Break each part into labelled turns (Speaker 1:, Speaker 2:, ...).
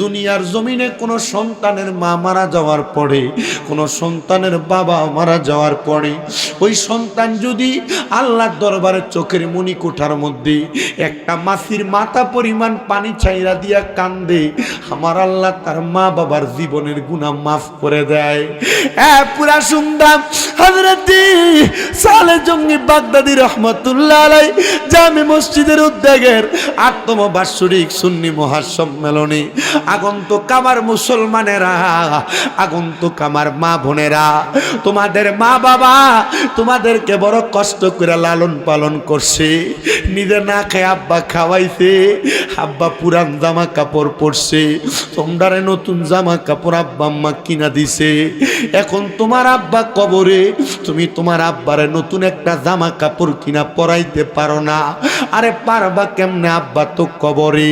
Speaker 1: দুনিয়ার জমিনে কোনো সন্তানের মা মারা যাওয়ার পরে, কোনো সন্তানের বাবা মারা যাওয়ার পরে ওই সন্তান যদি আল্লাহর দরবারে চোখের মনি কোঠার মধ্যে একটা মাছির মাথা পরিমাণ পানি ছাইরা দিয়া কান্দে, আমার আল্লাহ তার মা বাবার জীবনের গুনাহ মাফ করে দেয়। পুরা শুনতাম হযরত সালেহ জঙ্গি বাগদাদী রহমাতুল্লাহ আলাইহি জামে মসজিদের উদ্যোগের ৮তম বার্ষিক সুন্নি মহাসম্মেলনে আগন্তুক আমার মুসলমানেরা, আগন্তুক আমার মা বোনেরা, তোমাদের মা বাবা তোমাদেরকে বড় কষ্ট করে লালন পালন করছে, নিজে না খেয়ে আব্বা খাওয়াইছে, আব্বা পুরান জামা কাপড় পরছে, তোমরারে নতুন জামা কাপড় আব্বা আম্মা কিনা দিছে। এখন তোমার আব্বা কবরে, তুমি তোমার আব্বারে নতুন একটা জামা কাপড় কিনা পরাইতে পারো না। আরে পারবা কেমনে, আব্বা তো কবরে।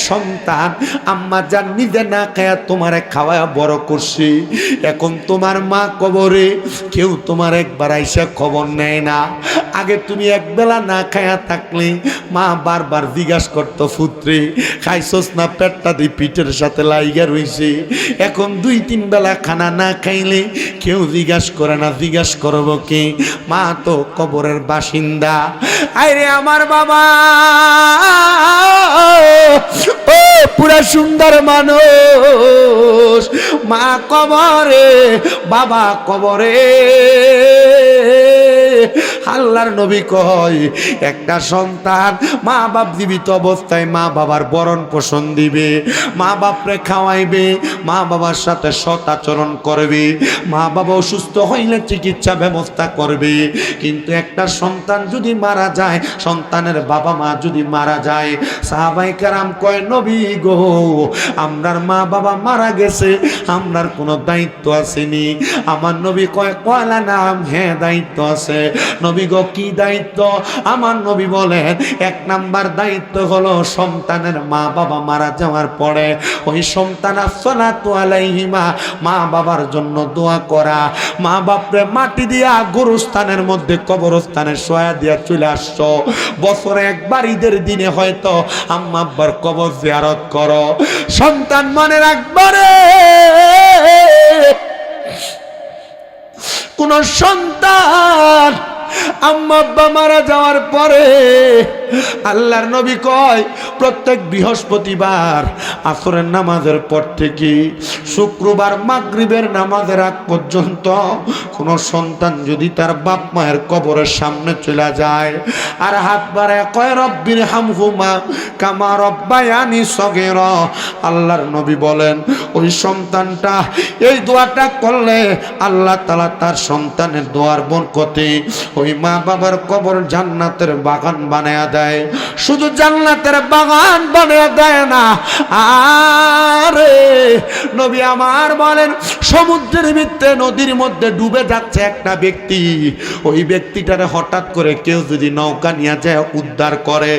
Speaker 1: সন্তান, আম্মা যান নিজে না খায়া তোমারে খাওয়া বড় করছে, এখন তোমার মা কবরে, কেউ তোমার একবার আইসা খবর নেয় না। আগে তুমি একবেলা না খায়া থাকলে মা বারবার জিজ্ঞাসা করতো, পুত্রে খাইছস না? পেটটা দিয়ে পিঠের সাথে লাইগা রইছে। এখন ২-৩ বেলা খানা না খাইলে কেউ জিজ্ঞাসা করে না, জিজ্ঞাসা করবো কে? মা তো কবরের বাসিন্দা। আরে আমার বাবা, ও পুরা সুন্দর মানুষ, মা কবরে, বাবা কবরে। আল্লাহর নবী কয়, একটা সন্তান মা বাপ জীবিত অবস্থায় মা বাবার ভরণ পোষণ দিবে, মা বাপরে খাওয়াইবে, মা বাবার সাথে সৎ আচরণ করবে, মা বাবা অসুস্থ হইলে চিকিৎসা ব্যবস্থা করবে। কিন্তু একটা সন্তান যদি মারা যায়, সন্তানের বাবা মা যদি মারা যায়, সাহাবায়ে কেরাম কয়, নবী গো, আমরার মা বাবা মারা গেছে, আমরার কোনো দায়িত্ব আসেনি? আমার নবী কয়, কয়লা নাম, হ্যাঁ দায়িত্ব আছে। নবী গো কি দায়িত্ব? আমার নবী বলেন, ১ নাম্বার দায়িত্ব হলো সন্তানের মা বাবা মারা যাওয়ার পরে ওই সন্তান আসসালাতু আলাইহিমা, মা বাবার জন্য দোয়া করা। মা বাপরে মাটি দিয়া গোরস্থানের মধ্যে কবরস্থানে শোয়া দিয়া চলে আসছো, বছরে একবার ঈদের দিনে হয়তো আম্মা আব্বার কবর জিয়ারত করো। সন্তান মনে রাখবারে, কোন সন্তান আম্মা আব্বা মারা যাওয়ার পরে, আল্লাহর নবী কয়, প্রত্যেক বৃহস্পতিবার আসরের নামাজের পর থেকে শুক্রবার মাগরিবের নামাজের আগ পর্যন্ত কোন সন্তান যদি তার বাপ মায়ের কবরের সামনে চলে যায় আর হাত বাড়ায় কয়, রব্বির হামহুমা কামা রব্বায়ানি সগীরা, আল্লাহর নবী বলেন, ওই সন্তানটা এই দোয়াটা করলে আল্লাহ তাআলা তার সন্তানের দোয়ার বরকতে ওই মা বাবার কবর জান্নাতের বাগান বানায়া দেয়। শুধু জান্নাতের বাগান বানায়া দেয় না, আরে নবী আমার বলেন, সমুদ্রের ভিতরে নদীর মধ্যে ডুবে যাচ্ছে একটা ব্যক্তি, ওই ব্যক্তিটারে হঠাৎ করে কেউ যদি নৌকা নিয়ে যায় উদ্ধার করে,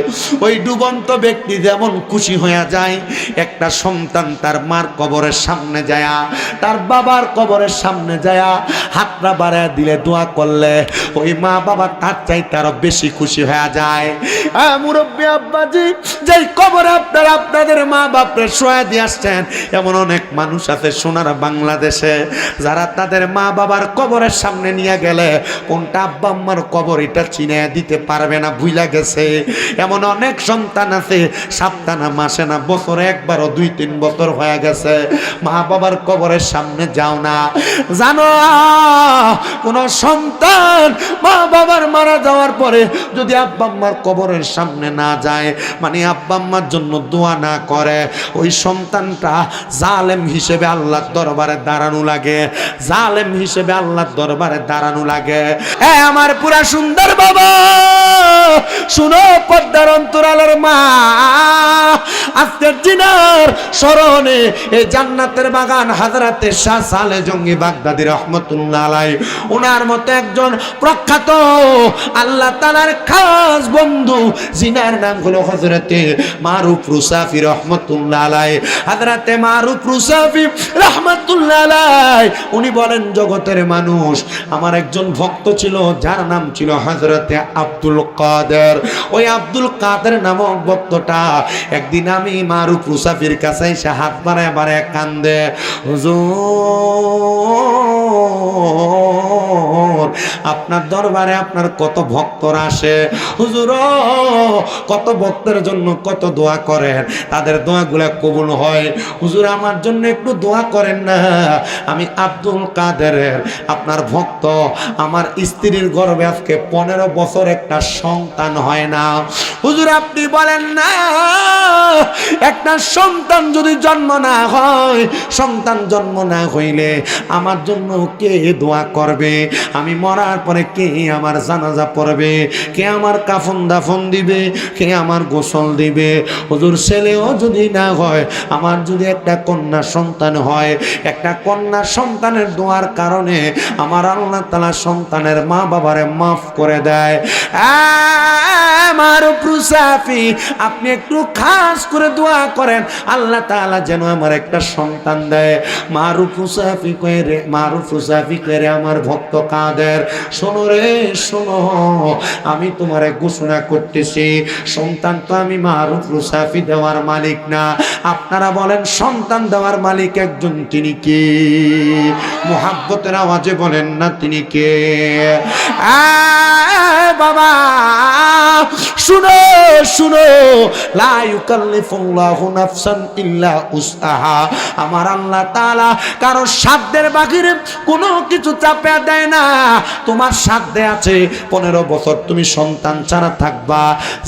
Speaker 1: ওই ডুবন্ত ব্যক্তি যেমন খুশি হয়ে যায়, একটা সন্তান তার মার কবরের সামনে যায়, তার বাবার কবরের সামনে যায় হাতটা বাড়ায় দিলে, দোয়া করলে ওই মা বাবা তার চাইতে আরো বেশি খুশি হয়ে যায়। মুরব্বী আব্বাজি, যেই কবরে আপনারা আপনাদের মা বাপরে শোয়া দিয়ে আসছেন, এমন অনেক মানুষ আছে সোনার বাংলাদেশে যারা তাদের মা বাবার কবরের সামনে নিয়ে গেলে কোনটা আব্বা আম্মার কবর এটা চিনে দিতে পারবে না, ভুইলা গেছে। এমন অনেক সন্তান আছে, সপ্তাহে মাসে না বছরে একবারও ২-৩ বছর হয়ে গেছে মা বাবার কবরের সামনে যাও না। জানো, কোন সন্তান মা বাবার মারা যাওয়ার পরে যদি আব্বা আম্মার কবরের সামনে না যায়, মানে আব্বা আম্মার জন্য দোয়া না করে, ওই সন্তানটা জালেম হিসেবে আল্লাহর দরবারে দাঁড়ানো লাগে, জালেম হিসেবে আল্লাহর দরবারে দাঁড়ানো লাগে। আমার পুরা সুন্দর বাবা, শুনো পর্দার অন্তরালের মা, আজকের দিনের স্মরণে এই জান্নাতের বাগান হযরতে শাহ সালেহ জঙ্গি বাগদাদী রহমাতুল্লাহ আলাইহি, ওনার মতো একজন প্রখ্যাত আল্লাহ তাআলার খাস বন্ধু জিনার নাম হলো হযরতে মারুফ রুসাফি রহমাতুল্লাহ আলাইহি। হযরতে মারুফ রুসাফি রহমাতুল্লাহ আলাইহি উনি বলেন, জগতের মানুষ, আমার একজন ভক্ত ছিল যার নাম ছিল হযরতে আব্দুল কাদের। ওই আব্দুল কাদের নামক ভক্তটা একদিন আমি মারুফ রুসাফির কাছে এসে হাত বাড়ায় বাড়ায় কান্দে, হুজুর আপনার দরবারে আপনার কত ভক্তরা আসে, হুজুর কত ভক্তের জন্য কত দোয়া করেন, তাদের দোয়াগুলা কবুল হয়, হুজুর আমার জন্য একটু দোয়া করেন না। আমি আব্দুল কাদেরের আপনার ভক্ত, আমার স্ত্রীর গর্ভে আজকে 15 বছর একটা সন্তান হয় না। হুজুর আপনি বলেন না, একটা সন্তান যদি জন্ম না হয়, সন্তান জন্ম না হইলে আমার জন্য কে দোয়া করবে? আমি মরার পরে কে আমার জানাজা পড়বে? কে আমার কাফন দাফন দিবে? কে আমার গোসল দিবে? হুজুর ছেলেও যদি না হয়, আমার যদি একটা কন্যা সন্তান হয়, একটা কন্যা সন্তানের দোয়ার কারণে আমার আল্লাহ তাআলা সন্তানের মা বাবারে মাফ করে দেয়। মারুফ রুসাফি আপনি একটু খাস করে দোয়া করেন, আল্লাহ তাআলা যেন আমার একটা সন্তান দেয়। মারুফ রুসাফি কইরে, মারুফ রুসাফি কইরে আমার ভক্ত কাদের, শোনো রে শোনো, আমি তোমারে ঘোষণা করতেছি, সন্তান তো আমি মারুফ রুসাফি দেওয়ার মালিক না। আপনারা বলেন সন্তান দেওয়ার মালিক একজন, তিনি কে? মুহাব্বতের আওয়াজে বলেন না তিনি কে? বাবা শুনো শুনো, লা ইউকাল্লিফুল্লাহু নাফসান ইল্লা উসআহা। আমার আল্লাহ তাআলা কারো সাধ্যের বাহিরে কোনো কিছু চাপে দেয় না। তোমার সাধ্যে আছে 15 বছর তুমি সন্তান ছাড়া থাকবা,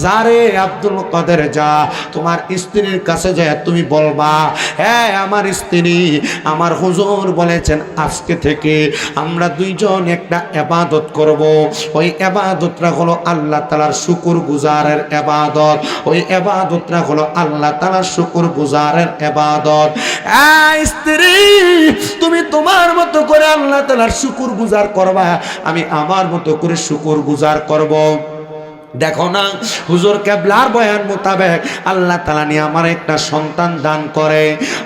Speaker 1: যারে আব্দুল কাদের যা তোমার স্ত্রীর কাছে যায় তুমি বলবা, হ্যাঁ আমার স্ত্রী, আমার হুজুর বলেছেন আজকে থেকে আমরা দুইজন একটা ইবাদত করব। ওই ইবাদতটা হলো আল্লাহ তাআলার শুকর গুজারের ইবাদত। ওই ইবাদতটা হলো আল্লাহ তাআলার শুকর গুজারের ইবাদত। স্ত্রী তুমি তোমার মতো করে আল্লাহ তাআলার শুকর গুজার করবা, আমি আমার মতো করে শুকর গুজার করব। দেখো না হুজুর কেবলার বয়ান মোতাবেক আল্লাহ তাআলা নিয়ে আমার একটা সন্তান দান করে।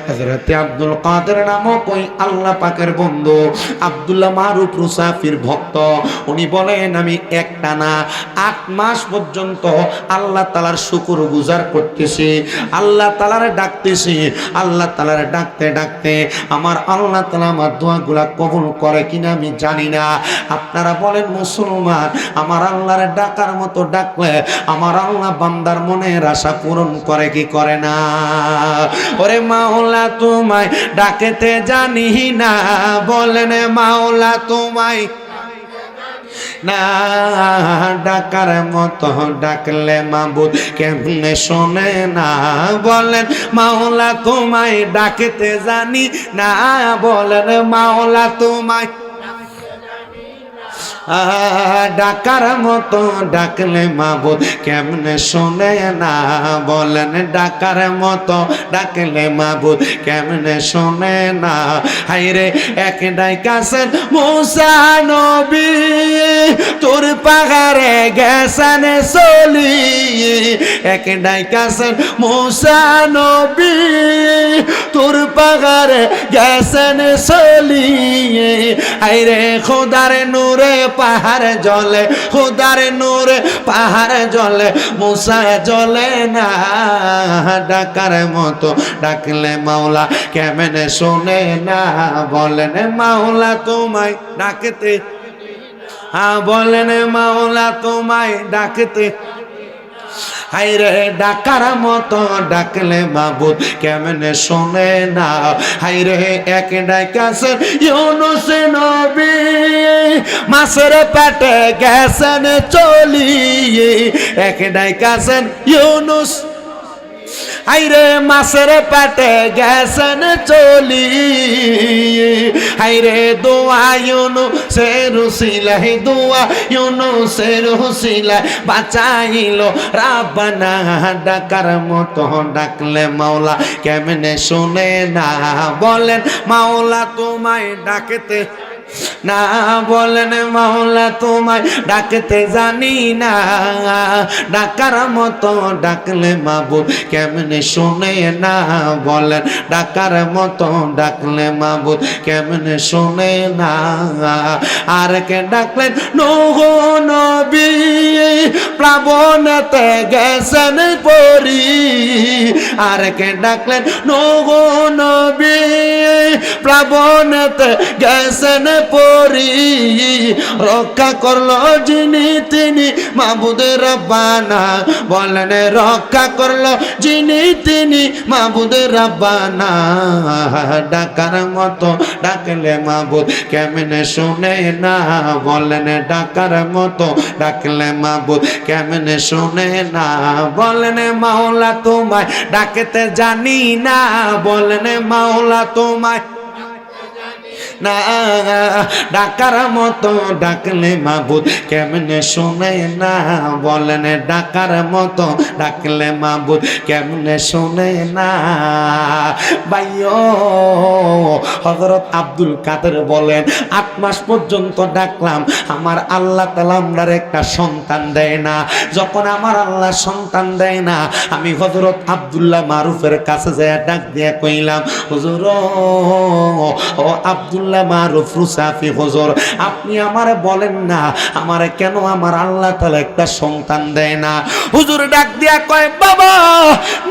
Speaker 1: হযরতে আব্দুল কাদের নামক ওই আল্লাহ পাকের বন্ধু আব্দুল্লাহ মারুফ রুসাফির ভক্ত, উনি বলেন আমি একটানা 8 মাস পর্যন্ত আল্লাহ তাআলার শুকর গুজার করতেছি, আল্লাহ তাআলারে ডাকতেছি, আল্লাহ তাআলারে ডাকতে ডাকতে আমার আল্লাহ তাআলা আমার দোয়াগুলা কবুল করে কিনা আমি জানি না। আপনারা বলেন মুসলমান, আমার আল্লাহরে ডাকার মতো ডাকলে আমার আল্লাহ বান্দার মনের আশা পূরণ করে কি করে না? ওরে মাওলা তোমায় ডাকেতে জানি না, বলেন মাওলা তোমায় না ডাকার মতো ডাকলে মাবুদ কেমনে শোনে না, বলেন মাওলা তোমায় ডাকতে জানি না, বলেন মাওলা তোমায় ডাকার মতো ডাকলে মাবুদ কেমনে শোনে না, বলেন ডাকার মতো ডাকলে মাবুদ কেমনে শোনে না। হাইরে এক ডাইকাছেন মুসা নবী, তোর পাহাড়ে গেছেন চলি, এক ডাইকাছেন মুসা নবী, তোর পাহাড়ে গেছেন চলি। হাইরে খোদার নূরে পাহাড় জলে, খোদার নূরে পাহাড় জলে, মুসা জলে না, ডাকার মতো ডাকলে মাওলা কেমনে শোনে না, বলেন মাওলা তোমায় ডাকতে, বলেন মাওলা তোমায় ডাকতে, হাইরে ডাকার মতো ডাকলে মাবুদ কেমনে শোনে না। হাইরে এক ডাইকাছেন ইউনুস নবী, মাছের পেটে গেছেন চলি, এক ডাইকাছেন ইউনুস, হাইরে মাছের পেটে গেছেন চলি, হাইরে দোয়া ইউনুসের উসিলায়, দোয়া ইউনুসের উসিলায় বাঁচাইলো রাব্বানা, ডাকার মতো ডাকলে মাওলা কেমনে শোনে না, বলেন মাওলা তোমায় ডাকতে, না বলেন মাওলা তোমায় ডাকতে জানি না, ডাকার মতো ডাকলে মাবুদ কেমনে শোনে না, বলেন ডাকার মতো ডাকলে মাবুদ কেমনে শোনে না। আর কে ডাকলেন নূহ নবী প্লাবনেতে গেছেন পরি, আর কে ডাকলেন নূহ নবী প্লাবনেতে গেছেন পরি, রক্ষা করলো যিনি তিনি মাবুদের রব্বানা, বলেন রক্ষা করলো যিনি তিনি মাবুদের রব্বানা। ডাকার মতো ডাকলে মাবুদ কেমনে শুনে না, বলেন ডাকার মতো ডাকলে মাবুদ কেমনে শুনে না, বলেন মাওলা তোমায় ডাকতে জানি না, বলেন মাওলা তোমায় না, ডাকার মতো ডাকলে মাবুদ কেমনে শোনে না, বলেন ডাকার মতো ডাকলে মাবুদ কেমনে শোনে না। ভাইও হযরত আব্দুল কাদের বলেন 8 মাস পর্যন্ত ডাকলাম, আমার আল্লাহ তাআলা আমার একটা সন্তান দেয় না। যখন আমার আল্লাহ সন্তান দেয় না, আমি হযরত আব্দুল্লাহ মারুফের কাছে যায় ডাক দিয়ে কইলাম, হুজুর ও আব্দুল্লাহ মারুফ রুসাফি হুজুর, আপনি আমারে বলেন না আমারে কেন আমার আল্লাহ তাআলা একটা সন্তান দেয় না। হুজুর ডাক দিয়া কয়, বাবা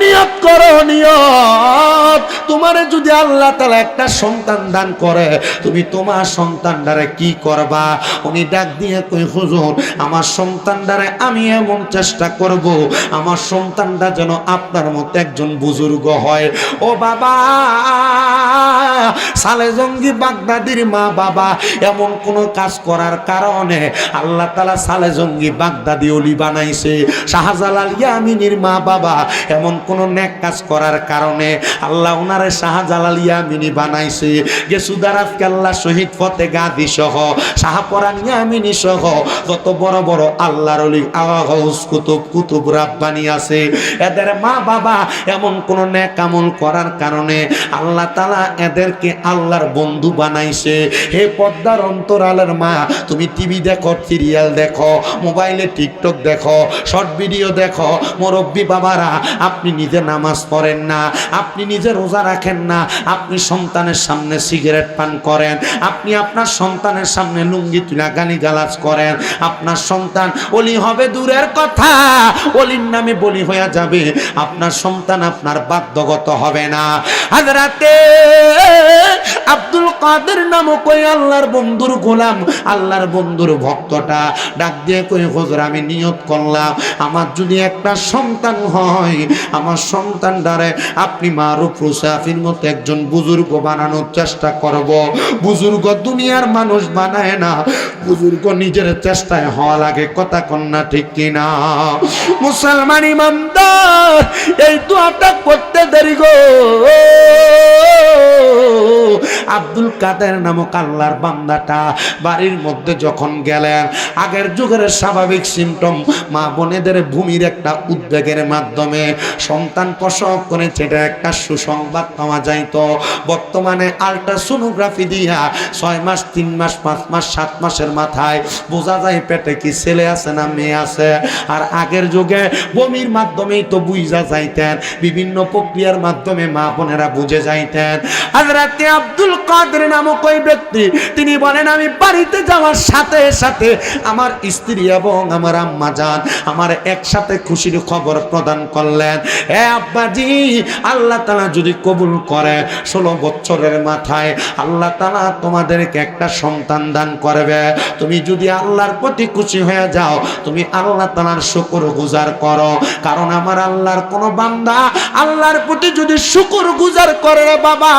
Speaker 1: নিয়ত করো, নিয়ত, তোমারে যদি আল্লাহ তাআলা একটা সন্তান দান করে তুমি তোমার সন্তানটারে কি করবা। উনি ডাক দিয়ে কই, হুজুর আমার সন্তানটারে আমি এমন চেষ্টা করব আমার সন্তানটা যেন আপনার মতো একজন বুজুর্গ হয়। ও বাবা, সালে জঙ্গি বাগদাদির মা বাবা এমন কোন কাজ করার কারণে আল্লাহ তাআলা সালে জঙ্গি বাগদাদি ওলি বানাইছে। শাহজালাল ইয়ামিনীর মা বাবা এমন কোন নেক কাজ করার কারণে আল্লাহ ওনারে শাহজালাল ইয়ামিনী বানাইছে। গেসুদারাফকে আল্লাহ শহীদ ফতে গাদি সহ শাহপরান ইয়ামিনী সহ যত বড় বড় আল্লাহর ওলি আওয়াজ কুতুব কুতুব রাব্বানি আছে, এদের মা বাবা এমন কোন নেক আমল করার কারণে আল্লাহ তাআলা এদেরকে আল্লাহর বন্ধু বানাইছে। হে পর্দার অন্তরালের মা, তুমি টিভি দেখো, সিরিয়াল দেখো, মোবাইলে টিকটক দেখো, শর্ট ভিডিও দেখো, মুরব্বী বাবারা আপনি নিজে নামাজ পড়েন না, আপনি নিজে রোজা রাখেন না, আপনি সন্তানের সামনে সিগারেট পান করেন, আপনি আপনার সন্তানের সামনে লুঙ্গি তুলা গালিগালাজ করেন, আপনার সন্তান ওলি হবে দূরের কথা, ওলির নামে বলি হয়ে যাবে, আপনার সন্তান আপনার বাধ্যগত হবে না। হযরতে আব্দুল কাদের নামক ওই আল্লাহর বন্ধুর গোলাম, আল্লাহর বন্ধুর ভক্তটা ডাক দিয়ে কই, হুজুর আমি নিয়ত করলাম আমার যদি একটা সন্তান হয় আমার সন্তানটারে আপনি মারুফ রুসাফির মতো একজন বুজুর্গ বানানোর চেষ্টা করব। বুজুর্গ দুনিয়ার মানুষ বানায় না, বুজুর্গ নিজের চেষ্টায় হওয়া লাগে, কথা কন্যা ঠিক কিনা? মুসলমান ইমানদার এই দোয়াটা করতে দেরি গো। আব্দুল কাদের নামক আল্লাহর বান্দাটা বাড়ির মধ্যে যখন গেলেন, আগের যুগের স্বাভাবিক সিমটম মা বোনেদের ভূমির একটা উদ্বেগের মাধ্যমে সন্তান প্রসব করেছে, এটা একটা সুসংবাদ পাওয়া যাইত। বর্তমানে আল্ট্রাসোনোগ্রাফি দিয়া 6 মাস 3 মাস 5 মাস 7 মাসের মাথায় বোঝা যায় পেটে কি ছেলে আছে না মেয়ে আছে। আর আগের যুগে বমির মাধ্যমেই তো বুঝা যাইতেন, বিভিন্ন প্রক্রিয়ার মাধ্যমে মা বোনেরা বুঝে যাইতেন। হযরত আব্দুল কাদের নামক ওই ব্যক্তি তিনি বলেন, আমি বাড়িতে যাওয়ার সাথে সাথে আমার স্ত্রী এবং আমার আম্মা জান আমার একসাথে খুশির খবর প্রদান করলেন, হে আব্বাজি আল্লাহ তাআলা যদি কবুল করে 16 বছরের মাথায় আল্লাহ তাআলা তোমাদেরকে একটা সন্তান দান করবে। তুমি যদি আল্লাহর প্রতি খুশি হয়ে যাও, তুমি আল্লাহ তাআলার শুকরগুজার করো, কারণ আমার আল্লাহর কোন বান্দা আল্লাহর প্রতি যদি শুকরগুজার করে বাবা,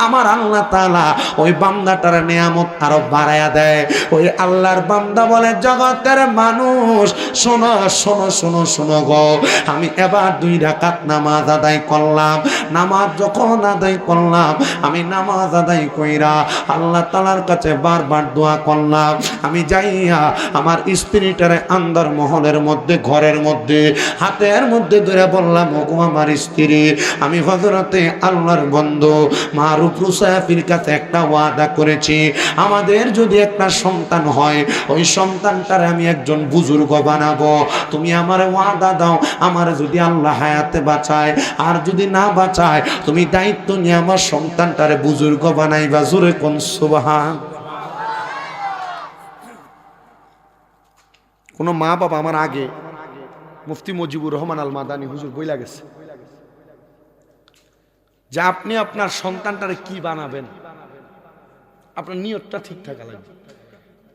Speaker 1: আমার আল্লাহ তাআলা ওই বান্দাটার নিয়ামত আরো বাড়ায়া দেয়। ওই আল্লাহর বান্দা বলে, জগতের মানুষ শোনো শোনো শোনো শোনো গো, আমি এবার 2 রাকাত নামাজ আদায় করলাম। নামাজ যখন আদায় করলাম, আমি নামাজ আদায় কইরা আল্লাহ তাআলার কাছে বারবার দোয়া করলাম। আমি যাইয়া আমার স্ত্রীটারে আন্দার মহলের মধ্যে ঘরের মধ্যে হাতের মধ্যে ধরে বললাম, ওগো আমার স্ত্রী, আমি হযরতে আল্লাহর বন্ধু মারুফ রুসাফির কাছে একটা ওয়াদা করেছি, আমাদের যদি একটা সন্তান হয়, ওই সন্তানটারে আমি একজন বুজুর্গ বানাবো। তুমি আমার ওয়াদা দাও, আমার যদি আল্লাহ হায়াতে বাঁচায়, আর যদি না বাঁচায়, তুমি দায়িত্ব নিয়ে আমার সন্তানটারে বুজুর্গ বানাইবা। জোরে কোন সুবহান। কোন মা বাবা আমার আগে মুফতি মুজিবুর রহমান আল মাদানী হুজুর বইলা গেছে যে আপনি আপনার সন্তানটারে কি বানাবেন, আপনার নিয়তটা ঠিক থাকা লাগবে।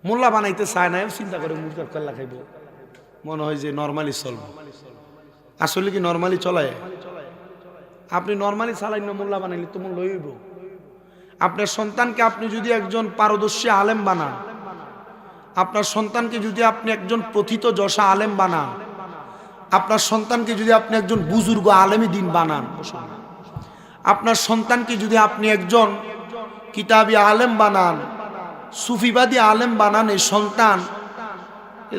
Speaker 1: মোল্লা বানাইতে চায় না, চিন্তা করে মুরগার কল্লা খাইব, মনে হয় যে নর্মালি চলবো। আসলে কি নর্মালি চলায়? আপনি নর্মালি চালাই না, মোল্লা বানাইলে তো মোল্লা হইব। আপনার সন্তানকে আপনি যদি একজন পারদর্শী আলেম বানান, আপনার সন্তানকে যদি আপনি একজন প্রথিত যশা আলেম বানান, আপনার সন্তানকে যদি আপনি একজন বুজুর্গ আলেমী দিন বানান, আপনার সন্তানকে যদি আপনি একজন কিতাবী আলেম বানান, সুফিবাদী আলেম বানান, এই সন্তান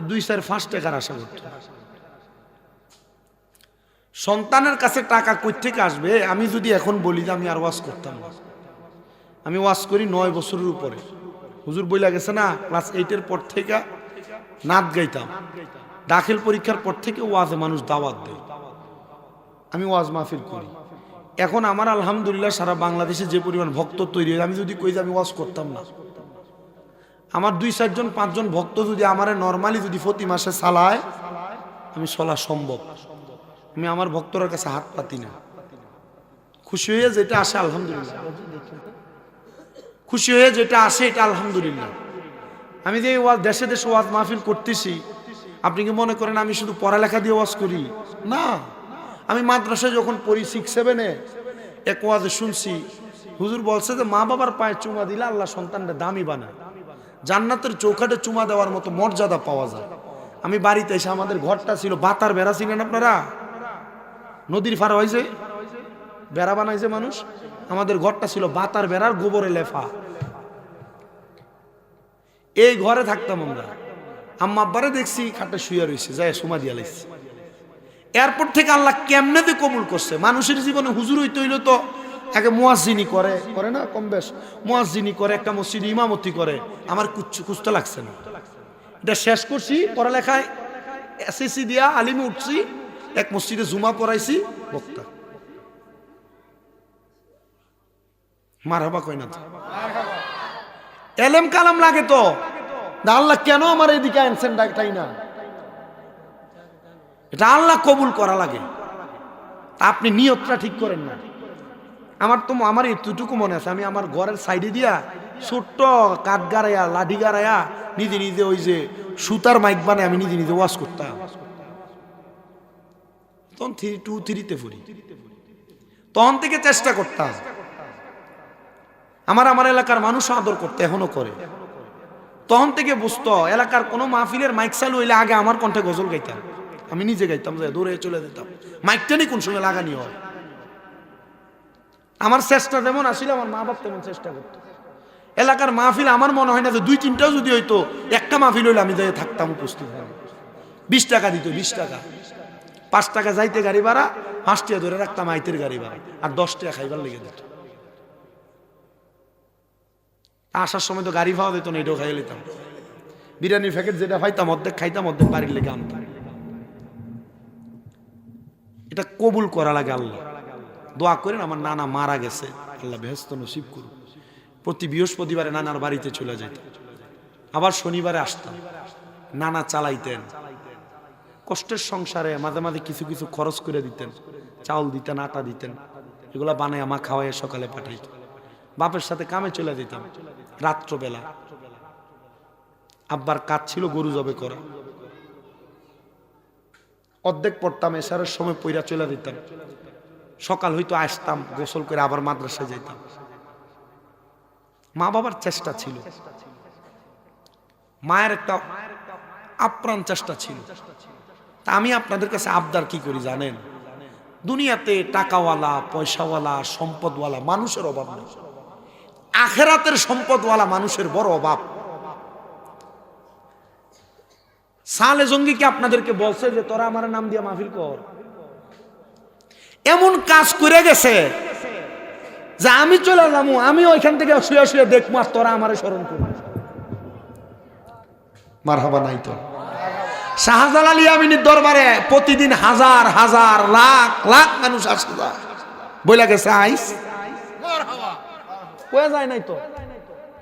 Speaker 1: 2-4-5 টাকার আশা করতে। সন্তানের কাছে টাকা কই থেকে আসবে? আমি যদি এখন বলি যে আমি আর ওয়াজ করতাম না, আমি ওয়াজ করি 9 বছরের উপরে। হুজুর বইলা গেছে না, ক্লাস 8-এর পর থেকে নাচ গাইতাম, দাখিল পরীক্ষার পর থেকে ওয়াজে মানুষ দাওয়াত দেয়, আমি ওয়াজ মাহফিল করি। এখন আমার আলহামদুলিল্লাহ সারা বাংলাদেশে যে পরিমাণ ভক্ত তৈরি হয়, আমি যদি কই যে আমি ওয়াজ করতাম না, আমার 2-4-5 ভক্ত যদি আমারে নর্মালি যদি প্রতি মাসে চালায়, আমি চলা সম্ভব। আমি আমার ভক্তদের কাছে হাত পাতি না, খুশি হয়ে যেটা আসে আলহামদুলিল্লাহ, খুশি হয়ে যেটা আসে এটা আলহামদুলিল্লাহ। আমি যে দেশে দেশে ওয়াজ মাহফিল করতেছি, আপনি কি মনে করেন আমি শুধু পড়ালেখা দিয়ে ওয়াজ করি? না, আমি মাদ্রাসায় যখন পড়ি 6-7-এ এক ওয়াজে শুনছি, হুজুর বলছে যে মা বাবার পায়ে চুমা দিলে আল্লাহ সন্তানটা দামি বানায়, জান্নাতের চৌকাঠে চুমা দেওয়ার মতো মর্যাদা পাওয়া যায়। আমি বাড়িতে এসে, আমাদের ঘরটা ছিল বাতার বেড়া, ছিলেন আপনারা? নদীর ফার হয়েছে বেড়া বানাইছে মানুষ, আমাদের ঘরটা ছিল বাতার বেড়ার গোবরে লেফা। এই ঘরে থাকতাম আমরা। আম্মা আব্বারে দেখছি খাটে শুয়ে রয়েছে, যায় সুমা দিয়া লাইছে। এরপর থেকে আল্লাহ কেমনে দিয়ে কবুল করছে। মানুষের জীবনে হুজুর হইতে হইলে তো আগে মুয়াজ্জিনি করে না, কম বেশ মুয়াজ্জিনি করে, একটা মসজিদে ইমামতি করে। আমার কুস্তা লাগছে না, এটা শেষ করছি পড়ালেখায়, এসএসসি দিয়া আলিমে উঠছি, এক মসজিদে জুমা পড়াইছি, বক্তা। মারহাবা কয় না? এলেম কালাম লাগে তো, আল্লাহ কেন আমার এদিকে আনছেন তাই না, এটা আল্লাহ কবুল করা লাগে। আপনি নিয়তটা ঠিক করেন না। আমার এতটুকু মনে আছে, আমি আমার ঘরের সাইডে দিয়া ছোট্ট কাঠ গাড়াইয়া, লাঠি গাড়াইয়া, নিজে নিজে ওই যে সুতার মাইক বানায় আমি নিজে নিজে ওয়াজ করতাম। তখন 2-3-তে পড়ি, তখন থেকে চেষ্টা করতাম। আমার এলাকার মানুষ আদর করতে, এখনো করে। তখন থেকে বুঝতো, এলাকার কোনো মাহফিলের মাইক চালু হইলে আগে আমার কণ্ঠে গজল গাইতাম, আমি নিজে গাইতাম, যে দৌড়ে চলে যেতাম, মাইকটা নিয়ে কোন সময় লাগানি হয়। আমার চেষ্টা যেমন আসলে আমার মা বাপ তেমন চেষ্টা করতো। এলাকার মাহফিল আমার মনে হয় না যে 2-3টাও যদি হইতো, একটা মাহফিল হইলে আমি যাই থাকতাম উপস্থিত। 20 টাকা দিত, 20 টাকা, 5 টাকা যাইতে গাড়ি ভাড়া, 5 টাকা ধরে রাখতাম আইতের গাড়ি ভাড়া, আর 10 টাকা খাইবার লেগে দিত। আসার সময় তো গাড়ি ভাড়া দিত না, এটাও খাইয়ে নিতাম। বিরিয়ানির প্যাকেট যেটা পাইতাম অর্ধেক খাইতাম, অর্ধেক বাড়ির লেগে আনতাম। এটা কবুল করা লাগে। আল্লাহ দোয়া করেন, আমার নানা মারা গেছে, আল্লাহ বেহেশত নসিব করুন। প্রতি বৃহস্পতিবারে নানার বাড়িতে চলে যেতাম, আবার শনিবারে আসতাম। নানা চালাইতেন, কষ্টের সংসারে মাঝে মাঝে কিছু কিছু খরচ করে দিতেন, চাউল দিতেন, আটা দিতেন, এগুলা বানায় আমা খাওয়াই সকালে পাঠাইত। বাপের সাথে কামে চলে যেতাম রাত্রবেলা। আব্বার কাজ ছিল গরু জবে করা, অর্ধেক পড়তাম, এশারের সময় পইরা চলে দিতাম। সকাল হইতো আসতাম, গোসল করে আবার মাদ্রাসায় যেতাম। মা বাবার চেষ্টা ছিল, মায়ের একটা আপ্রাণ চেষ্টা ছিল। তা আমি আপনাদের কাছে আবদার কি করি জানেন? দুনিয়াতে টাকাওয়ালা, পয়সাওয়ালা, সম্পদওয়ালা মানুষের অভাব নেই, আখেরাতের সম্পদওয়ালা মানুষের বড় অভাব। সালে জঙ্গি কি আপনাদেরকে বলছে যে তোরা আমার নাম দিয়া মাহফিল কর? এমন কাজ করে গেছে, যে আমি চলে যাবো, আমি ওইখান থেকে শুয়ে শুয়ে দেখবো আর তোরা আমারে স্মরণ করবি। মারহাবা নাই তো? শাহজালাল ইয়ামিনীর দরবারে প্রতিদিন হাজার হাজার লাখ লাখ মানুষ আসে যায়, বইলা গেছে আইস বয়ে যায় নাই তো,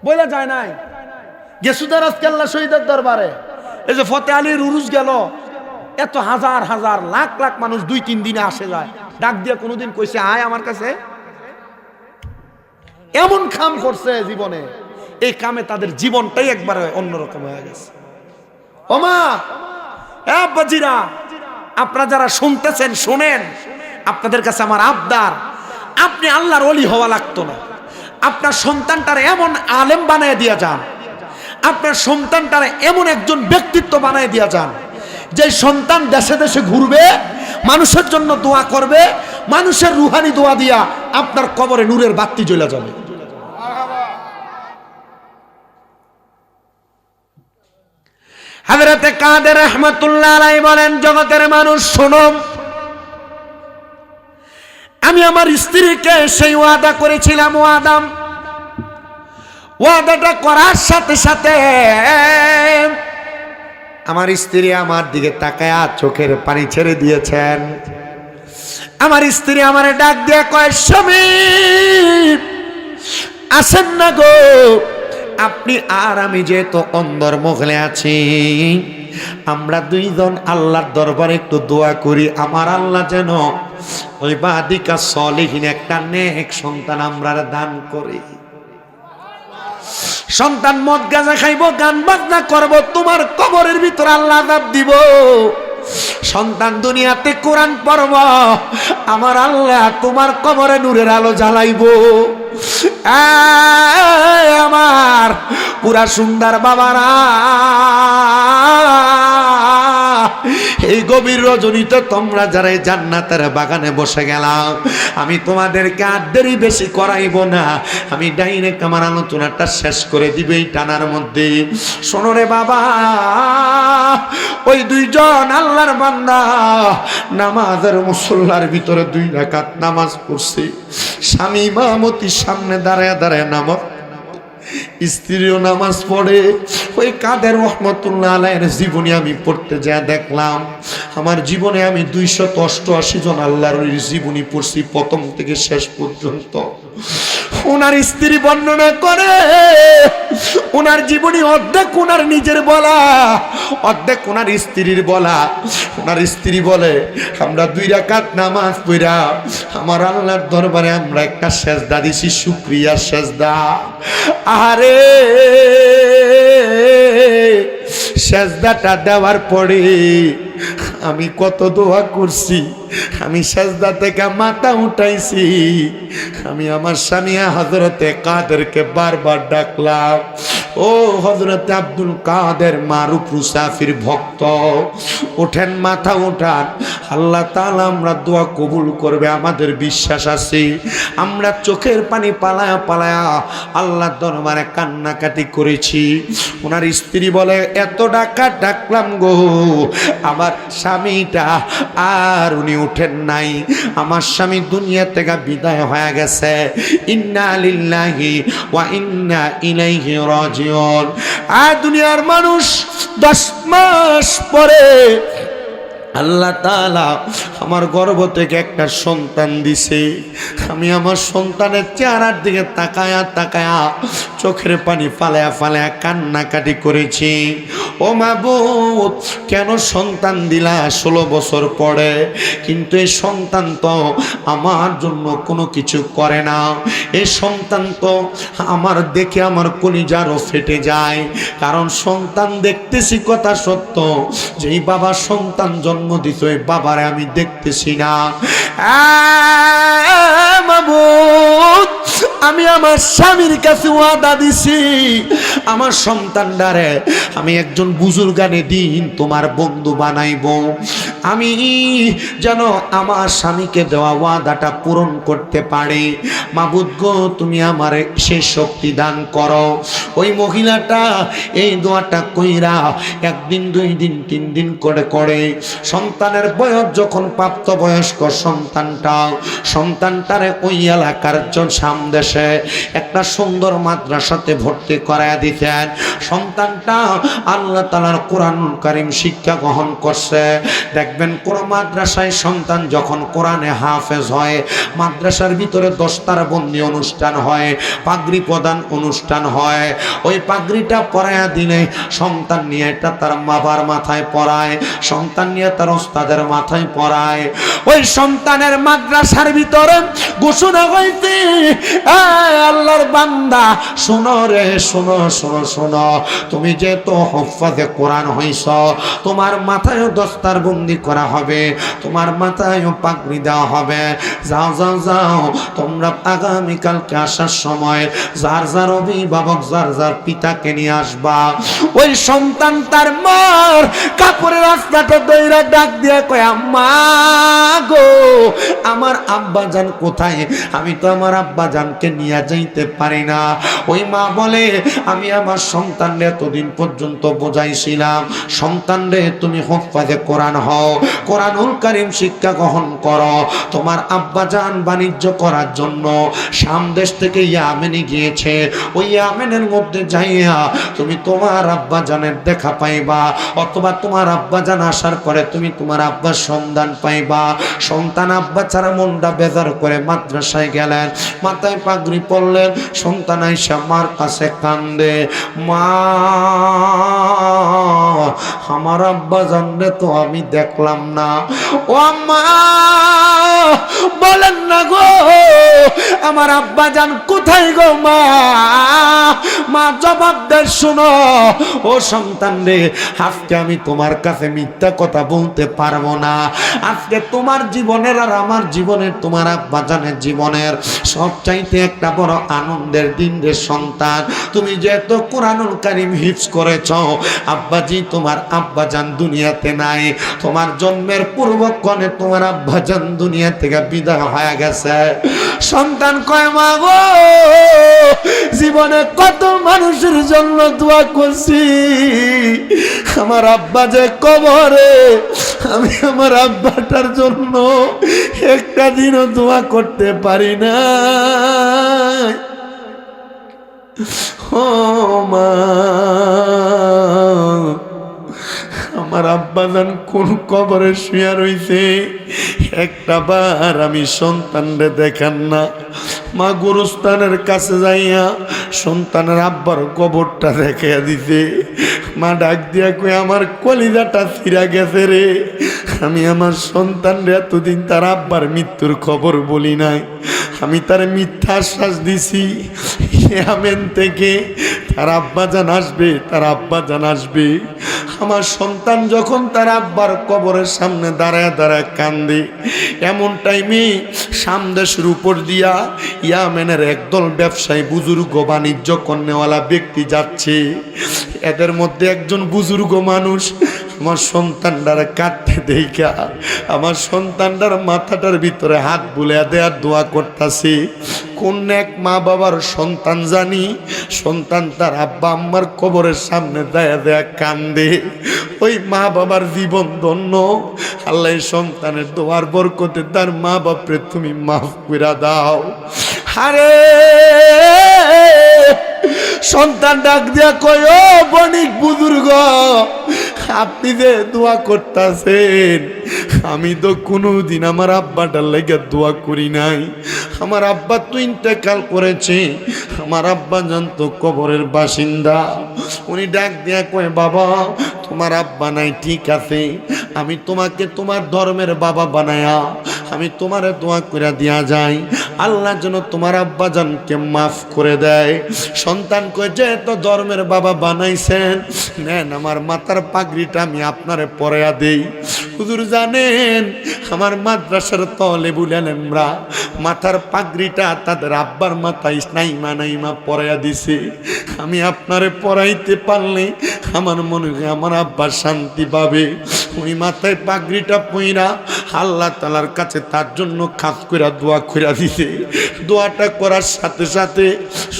Speaker 1: বইলা যায় নাই। গেসুদারাজ কেল্লা শহীদের দরবারে এই যে ফতে আলীর উরুস গেল, এত হাজার হাজার লাখ লাখ মানুষ 2-3 দিনে আসে যায়, ডাক দিয়ে কোনোদিন কইছে আয় আমার কাছে? এমন কাম করছে জীবনে, এই কামে তাদের জীবনটাই একবারে অন্যরকম হয়ে গেছে। ওমা বাজিরা, আপনারা যারা শুনতেছেন শুনেন, আপনাদের কাছে আমার আবদার, আপনি আল্লাহর ওলি হওয়া লাগতো না, আপনার সন্তানটারে এমন আলেম বানায় দিয়া যান, আপনার সন্তানটারে এমন একজন ব্যক্তিত্ব বানায় দিয়া যান যে সন্তান দেশে দেশে ঘুরবে, মানুষের জন্য দোয়া করবে, মানুষের রুহানি দোয়া দিয়া আপনার কবরে নূরের বাতি জ্বলে যাবে। হযরতে কাদের রাহমাতুল্লাহ আলাইহি বলেন, জগতের মানুষ শোনো, আমি আমার স্ত্রীকে সেই ওয়াদা করেছিলাম, ওয়াদাটা করার সাথে সাথে আমার স্ত্রী আমার দিকে তাকায়া চোখের পানি ছেড়ে দিয়েছেন। আমার স্ত্রী আমারে ডাক দিয়ে কয়, স্বামী আসেন না গো, আপনি আর আমি যেহেতু অন্তর্মহলে আছি, আমরা দুইজন আল্লাহর দরবারে একটু দোয়া করি, আমার আল্লাহ যেন ওই বাদিকা সলিহিন একটা নেক সন্তান আমরা দান করি। সন্তান মদ গাঁজা খাইব, গান বাজনা করব, তোমার কবরের ভিতর আল্লাহ আযাব দিব। সন্তান দুনিয়াতে কোরআন পড়ব, আমার আল্লাহ তোমার কবরে নূরের আলো জ্বালাইব। আমার পুরা সুন্দর বাবারা, এই গভীর রজনীতে তোমরা যারা জান্নাতের বাগানে বসে গেলাম, আমি তোমাদেরকে আর দেরি বেশি করাইব না, আমি ডাইরেক্ট আমার আলোচনাটা শেষ করে দিব এই টানার মধ্যে। শোনো রে বাবা, ওই দুইজন আল্লাহর বান্দা নামাজের মুসল্লার ভিতরে 2 রাকাত নামাজ পড়ছে, স্বামী ইমামতির সামনে দাঁড়ায় দাঁড়ায় নামাজ, স্ত্রীও নামাজ পড়ে। ওই কাদের রহমতুল্লাহ আলাইহির জীবনী আমি পড়তে যা দেখলাম, আমার জীবনে আমি 288 জন আল্লাহর জীবনী পড়ছি প্রথম থেকে শেষ পর্যন্ত। ওনার স্ত্রী বর্ণনা করে, ওনার জীবনী অর্ধেক ওনার নিজের বলা, অর্ধেক ওনার স্ত্রীর বলা। ওনার স্ত্রী বলে, আমরা 2 রাকাত নামাজ পড়া আমার আল্লাহর দরবারে আমরা একটা সেজদা দিছি, শুকরিয়া সেজদা। আরে সেজদাটা দেওয়ার পরে আমি কত দোয়া করছি, আমি সেজদা থেকে মাথা উঠাইছি, আমি আমার স্বামী হযরতে কাদেরকে বারবার ডাকলাম, ও হযরতে আব্দুল কাদের মারুফ মুসাফির ভক্ত, ওঠেন, মাথা উঠান, আল্লাহ তাআলা আমরা দোয়া কবুল করবে, আমাদের বিশ্বাস আছে। আমরা চোখের পানি পালায়া পালায়া আল্লাহর দরবারে কান্নাকাটি করেছি। ওনার স্ত্রী বলে, এত ডাকলাম গো, আমার স্বামীটা আর উনি উঠেন নাই, আমার স্বামী দুনিয়া থেকে বিদায় হয়ে গেছে। ইন্না লিল্লাহি ওয়া ইন্না ইলাইহি রাজিউন। আর দুনিয়ার মানুষ 10 মাস পরে আল্লাহ তাআলা আমার গর্ভ থেকে একটা সন্তান দিছে। আমি আমার সন্তানের চেহারার দিকে তাকায়া তাকায়া চোখের পানি ফালায়া ফালায়া কান্নাকাটি করেছি। ও মাবুদ, কেন সন্তান দিলা 16 বছর পরে? কিন্তু এই সন্তান তো আমার জন্য কোনো কিছু করে না, এই সন্তান তো আমার দেখে আমার কলিজারও ফেটে যায়। কারণ সন্তান দেখতেছি কথা সত্য, যেই বাবা সন্তান জন্ম দিত ওই বাবারে আমি দেখতেছি না। মাবুদ, আমি আমার স্বামীর কাছে ওয়াদা দিছি, আমার সন্তানটারে আমি একজন বুজুর্গানে দিন তোমার বন্ধু বানাইব, আমি যেন আমার স্বামীকে দেওয়া ওয়াদাটা পূরণ করতে পারি। মাবুদ গো, তুমি আমারে সেই শক্তি দান করো। ওই মহিলাটা এই দোয়াটা কইরা 1 দিন 2 দিন 3 দিন করে করে সন্তানের বয়স যখন প্রাপ্তবয়স্ক সন্তানটারে ওই এলাকার সামদেশে একটা সুন্দর মাদ্রাসাতে ভর্তি করায় দিতেন। সন্তানটা আল্লাহ তাআলার কোরআনুল কারীম শিক্ষা গ্রহণ করছে। দেখবেন কোন মাদ্রাসায় সন্তান যখন কোরআনে হাফেজ হয়, মাদ্রাসার ভিতরে দস্তারবন্দি অনুষ্ঠান হয়, পাগড়ি প্রদান অনুষ্ঠান হয়। ওই পাগড়িটা পরায়া দিলে সন্তান নিয়ে এটা তার বাবার মাথায় পরায়, সন্তান নিয়ে তার ওস্তাদের মাথায় পরায়। ওই সন্তানের মাদ্রাসার ভিতরে ঘোষণা হয়েছে, আল্লাহর বান্দা শোনো রে, শোনো শোনো শোনো, তুমি যেহেতু হুফাজে কোরআন হইছ, তোমার মাথায়ও দস্তারবন্দি করা হবে, তোমার মাথায়ও পাগড়ি দেওয়া হবে। যাও যাও যাও, তোমরা আগামীকালকে আসার সময় যার যার অভিভাবক, যার যার পিতাকে নিয়ে আসবা। ওই সন্তান তার মার কাপড়ের রাস্তাটা দইরা ডাক দিয়ে কয়, আম্মা গো, আমার আব্বা জান কোথায়? আমি তো আমার আব্বা জানকে নিয়ে যাইতে পারি না। ওই মা বলে, আমি আমার সন্তানরে এতদিন পর্যন্ত বোঝাইছিলাম, সন্তান রে তুমি হুফাজে কোরআন হও, কোরআনুল কারীম শিক্ষা গ্রহণ করো। তোমার আব্বা জান বাণিজ্য করার জন্য সামদেশ থেকে ইয়ামেনে গিয়েছে, ওই ইয়ামেনের মধ্যে যাইয়া তুমি তোমার আব্বা জানের দেখা পাইবা, অথবা তোমার আব্বা জান আসার পরে তুমি তোমার আব্বার সন্ধান পাইবা। সন্তান আব্বা ছাড়া মনটা বেজার করে মাদ্রাসায় গেলেন, মাথায় পাগড়ি পরলেন। সন্তান আইসা মার কাছে কান্দে, মা আমার আব্বা জানলে তো আমি দেখলাম না। ও মা বলেন না গো, আমার আব্বা জান কোথায় গো? মা মা জবাব দেয়, শোনো ও সন্তান রে, আজকে আমি তোমার কাছে মিথ্যা কথা বলতে পারবো না। আজকে তোমার জীবনের আর আমার জীবনের, তোমার আব্বা জানের জীবনের সবচাইতে একটা বড় আনন্দের দিন রে সন্তান। তুমি যেহেতু কোরআনুল কারীম হিফজ করেছ, আব্বাজি তোমার আব্বা জান দুনিয়াতে নাই, তোমার জন্মের পূর্বক্ষণে তোমার আব্বা জান দুনিয়া থেকে বিদায় হয়ে গেছে। সন্তান কয়, মা গো, জীবনে কত মানুষের জন্য দোয়া করছি, আমার আব্বা যে কবরে, আমি আমার আব্বাটার জন্য একটা দিনও দোয়া করতে পারি না। ও মা, আমার আব্বা জান কোন কবরে শুয়ে রইছে, একটা বার আমি সন্তানরে দেখান না। মা গুরুস্থানের কাছে যাইয়া সন্তানের আব্বার কবরটা দেখাইয়া দিতে, মা ডাক দিয়া কই, আমার কলিজাটা ছিঁড়া গেছে রে। আমি আমার সন্তানরে এতদিন তার আব্বার মৃত্যুর খবর বলি নাই, আমি তার মিথ্যা আশ্বাস দিছি আমেন থেকে তার আব্বা জান আসবে, তার আব্বা জান আসবে। আমার সন্তান যখন তার আব্বার কবরের সামনে দাঁড়ায় দাঁড়ায় কান্দে, এমন টাইমে সামদেশের উপর দিয়া ইয়ামেনের একদল ব্যবসায়ী, বুজুর্গ, বাণিজ্য কন্যাওয়ালা ব্যক্তি যাচ্ছে। এদের মধ্যে একজন বুজুর্গ মানুষ আমার সন্তানটার কাটতে দেখা আমার সন্তানটার মাথাটার ভিতরে হাত বুলিয়া দেয়ার দোয়া করতেছে। কোন এক মা বাবার সন্তান জানি, সন্তান তার আব্বা আম্মার কবরের সামনে দেয়া দেয়া কান্দে। ওই মা বাবার জীবন ধন্য। আল্লাহ সন্তানের দোয়ার বরকতে তার মা বাপরে তুমি মাফ করে দাও। আরে সন্তান ডাক দিয়া কয়, ও বণিক বুজুর্গ, আপনি যে দোয়া করতেছেন, আমি তো কোনোদিন আমার আব্বাটার লেগে দোয়া করি নাই। আমার আব্বা তো ইন্তেকাল করেছে, আমার আব্বা জানতো কবরের বাসিন্দা। উনি ডাক দিয়া কয়, বাবা তোমার আব্বা নাই ঠিক আছে, আমি তোমাকে তোমার ধর্মের বাবা বানায়া আমি তোমারে দোয়া করে দিয়া যাই, আল্লাহ যেন তোমার আব্বা জানকে মাফ করে দেয়। সন্তান কয়, যে তো ধর্মের বাবা বানাইছেন, নেন আমার মাথার পাগড়িটা আমি আপনারে পরাইয়া দেই। হুজুর জানেন, আমার মাদ্রাসার তালেবুল আলেমরা মাথার পাগড়িটা তাদের আব্বার মাথায় নাইমা নাইমা পরাইয়া দিছে। আমি আপনারে পরাইতে পারলে আমার মনে হয় আমার আব্বা শান্তি পাবে। উনি মাথায় পাগড়িটা পইরা আল্লাহ তাআলার কাছে তার জন্য খাস করে দোয়া করে দিছে। দোয়াটা করার সাথে সাথে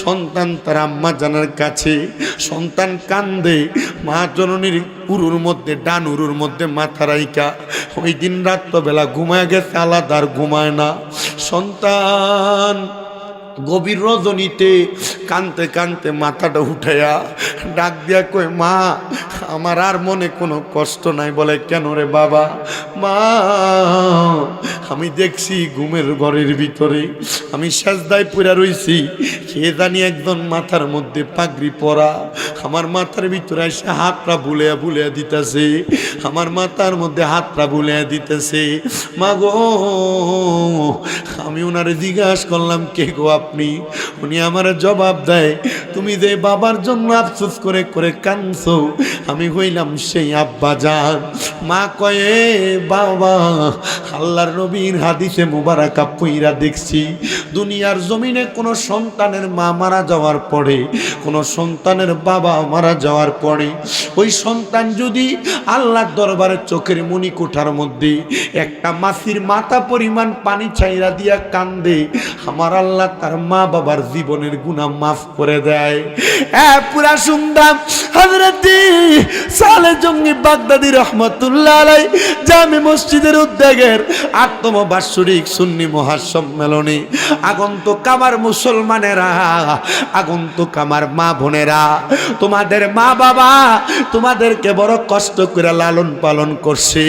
Speaker 1: সন্তান তার আম্মা জানার কাছে, সন্তান কান্দে, মা জননীর উরুর মধ্যে, ডান উরুর মধ্যে মাথা রাইকা ওই দিন রাত্রবেলা ঘুমায় গেছে, আলাদার ঘুমায় না। সন্তান গভীর রজনীতে কানতে কানতে মাথাটা উঠাইয়া ডাক দিয়া কই, মা আমার আর মনে কোনো কষ্ট নাই। বলে, কেন রে বাবা? মা আমি দেখছি ঘুমের ঘরের ভিতরে আমি সেজদায় পড়ে রইছি, কে জানি একজন মাথার মধ্যে পাগড়ি পরা আমার মাথার ভিতরে এসে হাতটা বুলিয়া বুলিয়া দিতেছে, আমার মাথার মধ্যে হাতটা বুলিয়া দিতেছে। মা গো, আমি ওনারে জিজ্ঞাসা করলাম, কে গো আপনি? উনি আমার জবাব দেয়, তুমি যে বাবার জন্য আফসোস করে করে কাঁদছো, আমি হইলাম সেই আব্বা জান। মা কয়ে, বাবা আল্লাহর নবীর হাদিসে মুবারাকা পইরা দেখছি, দুনিয়ার জমিনে কোনো সন্তানের মা মারা যাওয়ার পরে, কোনো সন্তানের বাবা মারা যাওয়ার পরে, ওই সন্তান যদি আল্লাহর দরবারে চোখের মনি কোঠার মধ্যে একটা মাছির মাথা পরিমাণ পানি ছাইরা দিয়া কান্দে, আমার আল্লাহ তার মা বাবার জীবনের গুনাহ মাফ করে দেয়। পুরা শুনতাম হযরত সালেহ জঙ্গি বাগদাদী রাহমাতুল্লাহ আলাইহি জামে মসজিদের উদ্যোগের ৮তম বাৎসরিক সুন্নি মহাসম্মেলনে আগন্তুক আমার মুসলমানেরা, আগন্তুক আমার মা বোনেরা, তোমাদের মা বাবা তোমাদেরকে বড় কষ্ট করে লালন পালন করছে,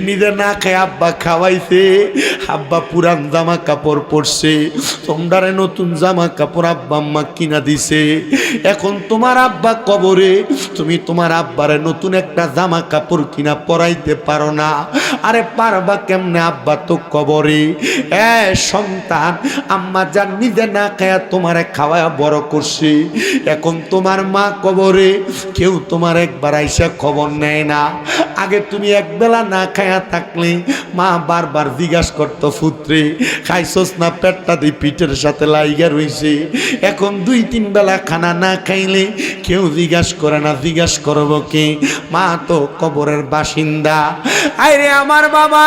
Speaker 1: নিজে না খেয়ে আব্বা খাওয়াইছে, আব্বা পুরান জামা কাপড় পরছে, তোমরারে নতুন জামা কাপড় আব্বা আম্মা কিনা দিছে। এখন তোমার আব্বা কবরে, তুমি তোমার আব্বারে নতুন একটা জামা কাপড় কিনা পরাইতে পারো না। আরে পারবা কেমনে? আব্বা তো কবরে। সন্তান, আম্মা যান নিজে না খায়া তোমারে খাওয়া বড় করছে, এখন তোমার মা কবরে, কেউ তোমার একবার আইসা খবর নেয় না। আগে তুমি একবেলা না খায়া থাকলে মা বারবার জিজ্ঞাসা করতো, পুত্রে খাইছস না? পেটটা দিয়ে পিঠের সাথে লাইগা রইছে। এখন ২-৩ বেলা খানা না খাইলে কেউ জিজ্ঞাসা করে না, জিজ্ঞাসা করবো কে? মা তো কবরের বাসিন্দা। আরে আমার বাবা,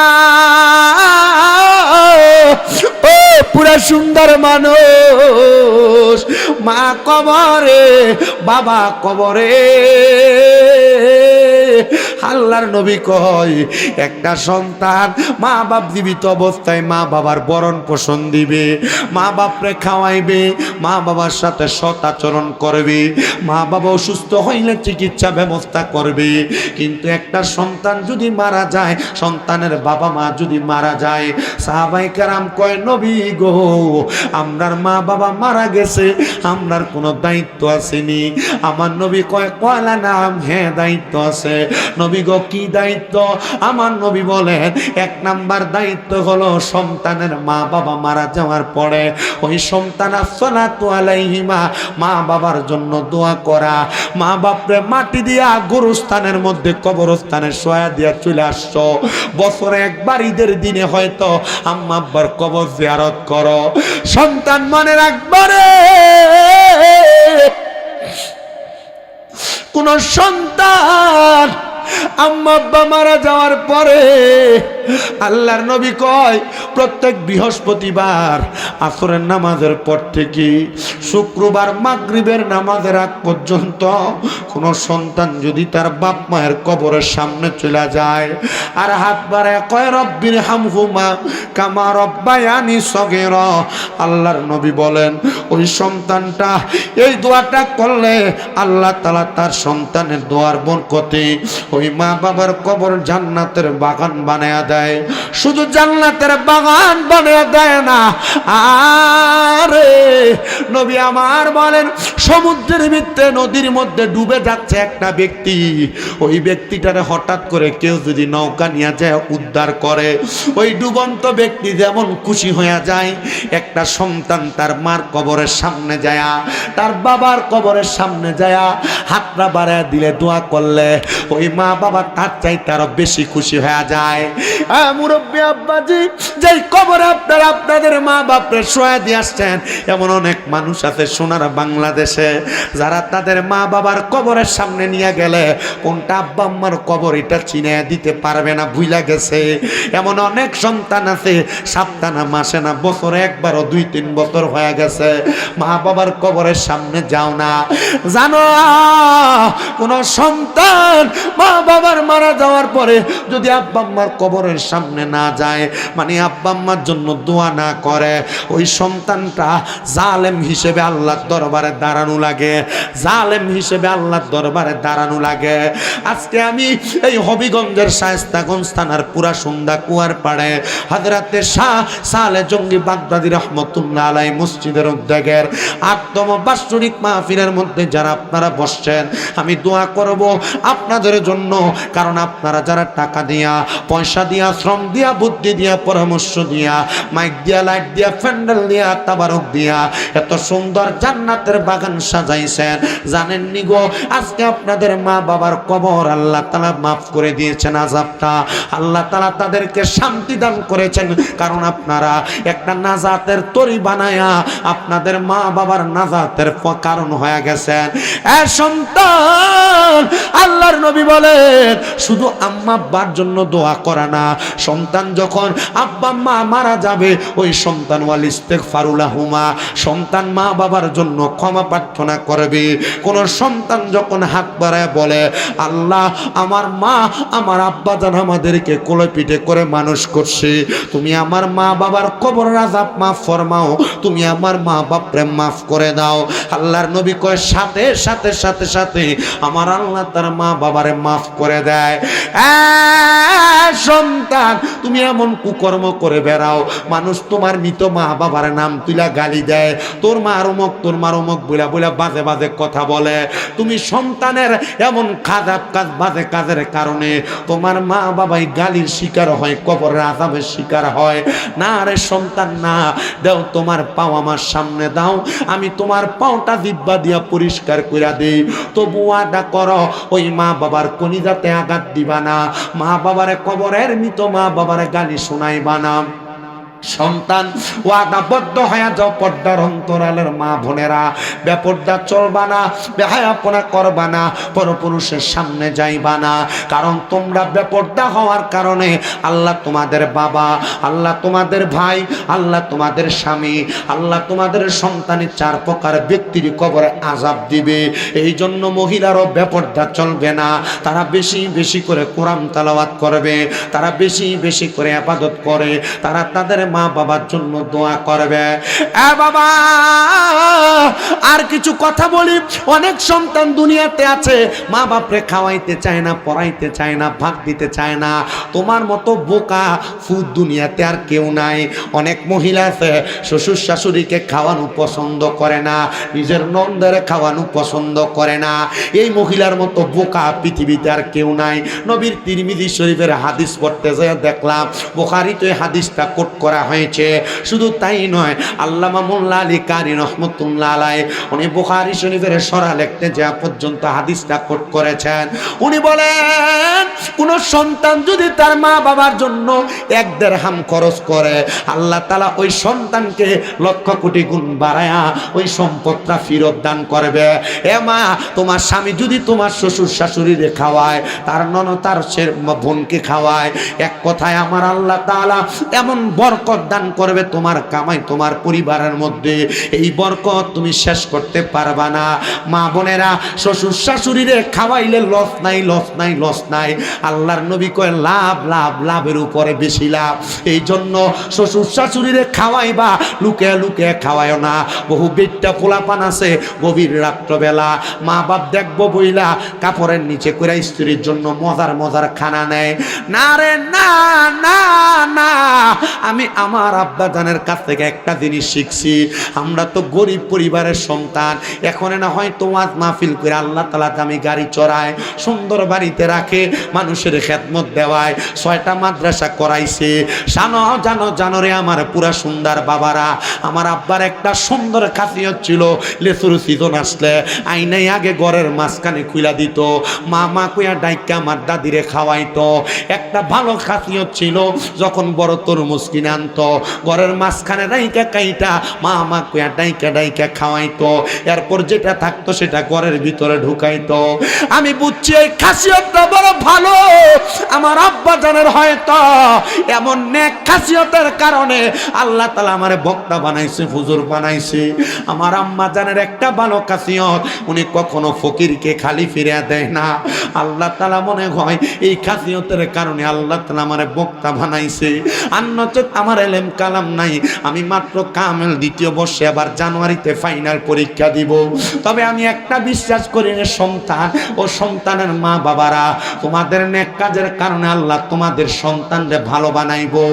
Speaker 1: ও পুরা সুন্দর মানুষ, মা কবরে, বাবা কবরে। আল্লাহর নবী কয়, একটা সন্তান মা বাপ জীবিত অবস্থায় মা বাবার ভরণ পোষণ দিবে, মা বাপরে খাওয়াইবে, মা বাবার সাথে সৎ আচরণ করবে, মা বাবা অসুস্থ হইলে চিকিৎসা ব্যবস্থা করবে। কিন্তু একটা সন্তান যদি মারা যায়, সন্তানের বাবা মা যদি মারা যায়, সাহাবায়ে কেরাম কয়, নবী গো, আমরার মা বাবা মারা গেছে, আমরার কোনো দায়িত্ব আসেনি? আমার নবী কয়, কয়লা নাম, হ্যাঁ দায়িত্ব আছে। নবী গো, কি দায়িত্ব? আমার নবী বলেন, ১ নাম্বার দায়িত্ব হলো সন্তানের মা বাবা মারা যাওয়ার পরে ওই সন্তান আসসালাতু আলাইহিমা, মা বাবার জন্য দোয়া করা। মা বাপরে মাটি দিয়া গোরস্থানের মধ্যে কবরস্থানে শোয়া দিয়া চলে আসছো, বছরে একবার ঈদের দিনে হয়তো আম্মা আব্বার কবর জিয়ারত করো। সন্তান মনে রাখবারে, কোন সন্তান আম্মা আব্বা মারা যাওয়ার পরে আল্লাহর নবী কয়, প্রত্যেক বৃহস্পতিবার আসরের নামাজের পর থেকে শুক্রবার মাগরিবের নামাজের আগ পর্যন্ত কোন সন্তান যদি তার বাপ মায়ের কবরের সামনে চলে যায় আর হাত বাড়ায় কয়, রব্বির হামহুমা কামা রব্বায়ানি সগীরা, আল্লাহর নবী বলেন, ওই সন্তানটা এই দোয়াটা করলে আল্লাহ তাআলা তার সন্তানের দোয়ার বরকতে ওই মা বাবার কবর জান্নাতের বাগান বানায়া দেয়। শুধু জান্নাতের বাগান বানায়া দেয় না, আরে নবী আমার বলেন, সমুদ্রের ভিতরে নদীর মধ্যে ডুবে যাচ্ছে একটা ব্যক্তি, ওই ব্যক্তিটারে হঠাৎ করে কেউ যদি নৌকা নিয়ে যায় উদ্ধার করে, ওই ডুবন্ত ব্যক্তি যেমন খুশি হয়ে যায়, একটা সন্তান তার মার কবরের সামনে যায়, তার বাবার কবরের সামনে যায় হাতটা বাড়ায় দিলে, দোয়া করলে ওই মা বাবা তার চাইতে আরো বেশি খুশি হয়ে যায়। মুরব্বী আব্বাজি, যেই কবরে আপনারা আপনাদের মা বাপরে শোয়া দিয়ে আসছেন, এমন অনেক মানুষ আছে সোনার বাংলাদেশে যারা তাদের মা বাবার কবরের কবরের সামনে নিয়ে গেলে কোনটা আব্বা আম্মার কবর এটা চিনে দিতে পারবে না, ভুইলা গেছে। এমন অনেক সন্তান আছে সপ্তাহে মাসে না বছরে একবারও 2-3 বছর হয়ে গেছে মা বাবার কবরের সামনে যাও না। জানো কোন সন্তান মা বাবার মারা যাওয়ার পরে যদি আব্বা আম্মার কবরের সামনে না যায়, মানে আব্বা আম্মার জন্য দোয়া না করে, ওই সন্তানটা জালেম হিসেবে আল্লাহর দরবারে দাঁড়ানো লাগে, জালেম হিসেবে আল্লাহর দরবারে দাঁড়ানো লাগে। আজকে আমি এই হবিগঞ্জের শায়েস্তাগঞ্জ থানার পুরা সন্ধ্যা কুয়ার পাড়ে হযরতে শাহ সালেহ জঙ্গি বাগদাদী রহমতুল্লাহ আলাই মসজিদের উদ্যোগের 8তম বাৎসরিক মাহফিলের মধ্যে যারা আপনারা বসছেন, আমি দোয়া করব আপনাদের জন্য। কারণ আপনারা যারা টাকা দিয়া, পয়সা দিয়া, শ্রম দিয়া, বুদ্ধি দিয়া, পরামর্শ দিয়া, মাইক দিয়া, লাইট দিয়া, প্যান্ডেল দিয়া, তাবারক দিয়া এত সুন্দর জান্নাতের বাগান সাজাইছেন, জানেন নি গো আজকে আপনাদের মা বাবার কবর আল্লাহ তাআলা মাফ করে দিয়েছেন, আযাবটা আল্লাহ তাআলা তাদেরকে শান্তি দান করেছেন। কারণ আপনারা একটা নাজাতের তরি বানায়া আপনাদের মা বাবার নাজাতের কারণ হয়ে গেছেন। এ সন্তান, আল্লাহর নবী বলেন শুধু আম্মা আব্বার জন্য দোয়া করা না, সন্তান যখন আব্বা মা মারা যাবে ওই সন্তান ওয়াল ইস্তিগফারু লাহুমা, সন্তান মা বাবার জন্য ক্ষমা প্রার্থনা করবে। কোন সন্তান যখন হাত বাড়ায় বলে আল্লাহ আমার মা আমার আব্বা জান আমাদেরকে কোলে পিঠে করে মানুষ করছে, তুমি আমার মা বাবার কবরের আযাব মাফ ফরমাও, তুমি আমার মা বাপরে মাফ করে দাও। আল্লাহর নবী কয় সাথে সাথে সাথে সাথে আমার আল্লাহ তার মা বাবারে মাফ করে দেয়। সন্তান তুমি এমন কুকর্ম করে বেড়াও, মানুষ তোমার মৃত মা বাবার নাম তুলা গালি দেয়, তোর মা অমুক তোর মা অমুক বইলা বইলা বাজে বাজে কথা বলে। তুমি সন্তানের এমন খারাপ কাজ বাজে কাজের কারণে তোমার মা বাবাই গালির শিকার হয়, কবরের আযাবের শিকার হয়। না রে সন্তান না, দাও তোমার পাও আমার সামনে দাও, আমি তোমার পাওটা জিহ্বা দিয়া পরিষ্কার কইরা দেই। তবু ওয়াদা করো ওই মা বাবার কলিজাতে আঘাত দিবা না, মা বাবারে কবরের মৃত মা বাবারে গালি শোনাইবা না। সন্তান ওয়াদাবদ্ধ হয়ে যাও, পর্দার অন্তরালের মা বোনেরা, বেপর্দা চলবা না, বেহায়াপনা করবা না, পরপুরুষের সামনে যাইবা না। কারণ তোমরা বেপর্দা হওয়ার কারণে আল্লাহ তোমাদের বাবা, আল্লাহ তোমাদের ভাই, আল্লাহ তোমাদের স্বামী, আল্লাহ তোমাদের সন্তানের 4 প্রকার ব্যক্তির কবরে আযাব দিবে। এই জন্য মহিলারও বেপর্দা চলবে না, তারা বেশি বেশি করে কোরআন তেলাওয়াত করবে, তারা বেশি বেশি করে ইবাদত করে, তারা তাদের মা বাবার জন্য দোয়া করবে। এ বাবা আর কিছু কথা বলি, অনেক সন্তান দুনিয়াতে আছে মা বাপরে খাওয়াইতে চায় না, পড়াইতে চায় না, ভাত দিতে চায় না। তোমার মতো বোকা ফুদ দুনিয়াতে আর কেউ নাই। অনেক মহিলা আছে শ্বশুর শাশুড়িকে খাওয়ানো পছন্দ করে না, নিজের নন্দের খাওয়ানো পছন্দ করে না। এই মহিলার মতো বোকা পৃথিবীতে আর কেউ নাই। নবীর তিরমিজি শরীফের হাদিস পড়তে যায় দেখলাম, বুখারীতে এই হাদিসটা কোট করা হয়েছে। শুধু তাই নয়, আল্লামা মোল্লা আলী কারি রহমতুল্লাহ আলাইহি উনি বুখারী শরীফের সরা লিখতে যা পর্যন্ত হাদিসটা কোট করেছেন, উনি বলেন কোন সন্তান যদি তার মা বাবার জন্য 1 দিরহাম খরচ করে, আল্লাহ তাআলা ওই সন্তানকে লক্ষ কোটি গুণ বাড়ায়া ওই সম্পদটা ফেরত দান করবে। এ মা, তোমার স্বামী যদি তোমার শ্বশুর শাশুড়িরে খাওয়ায়, তার ননদ তার বোনকে খাওয়ায়, এক কথায় আমার আল্লাহ তাআলা এমন বরকত দান করবে তোমার কামাই, তোমার পরিবারের মধ্যে। এই বরকত তুমি শেষ করতে পারবা না। মা বোনেরা, শ্বশুর শাশুড়িরে খাওয়াইলে লস নাই, লস নাই, লস নাই। আল্লাহর নবী কয় লাভ লাভ, লাভের উপরে বেশি লাভ। এই জন্য শ্বশুর শাশুড়িরে খাওয়াইবা, লুকে লুকে খাওয়ায় না। বহু বেটটা পোলাপান আছে গভীর রাত্রবেলা মা বাপ দেখবো বইলা কাপড়ের নিচে করে স্ত্রীর জন্য মজার মজার খানা নেয়। না রে না না না, আমি আমার আব্বা জানের কাছ থেকে একটা জিনিস শিখছি, আমরা তো গরিব পরিবারের সন্তান। এখন না হয় তোমার মাহফিল করে আল্লাহ তাআলা আমি গাড়ি চড়ায়, সুন্দর বাড়িতে রাখে, মানুষের খেদমত দেওয়ায়, 6টা মাদ্রাসা করাইছে। জানো জানো জানো রে আমার পুরা সুন্দর বাবারা, আমার আব্বার একটা সুন্দর খাসিয়ত ছিল, লেচুর সিজন আসলে আইনাই আগে ঘরের মাঝখানে খুইলা দিত, মা মা কুয়া ডাইকা আমার দাদিরে খাওয়াইতো। একটা ভালো খাসিয়ত ছিল, যখন বড় তরমুজ কিনে আনতো ঘরের মাঝখানে ডাইকা কাইটা মা মা কুয়া ডাইকা ডাইকা খাওয়াইতো। এরপর যেটা থাকতো সেটা ঘরের ভিতরে ঢুকাইতো। আমি বুঝছি এই খাসিয়তটা বড় ভালো। আমার আব্বা জানের হয়তো এমন নেক খাসিয়তের কারণে আল্লাহ তাআলা আমারে বক্তা বানাইছে, হুজুর বানাইছে। আমার আম্মা জানের একটা ভালো খাসিয়ত, উনি কখনো ফকিরকে খালি ফিরিয়ে দেয় না। আল্লাহ তাআলা মনে হয় এই খাসিয়তের কারণে আল্লাহ তাআলা আমারে বক্তা বানাইছে। আন্নচেত আমার এলেম কালাম নাই, আমি মাত্র কামেল দ্বিতীয় বর্ষে আবার জানুয়ারিতে ফাইনাল পরীক্ষা দিব। তবে আমি একটা বিশ্বাস করি, সন্তান ও সন্তানের মা বাবারা, তোমাদের নেক কাজের কারণে আল্লাহ তোমাদের সন্তানরে ভালো বানাইবো।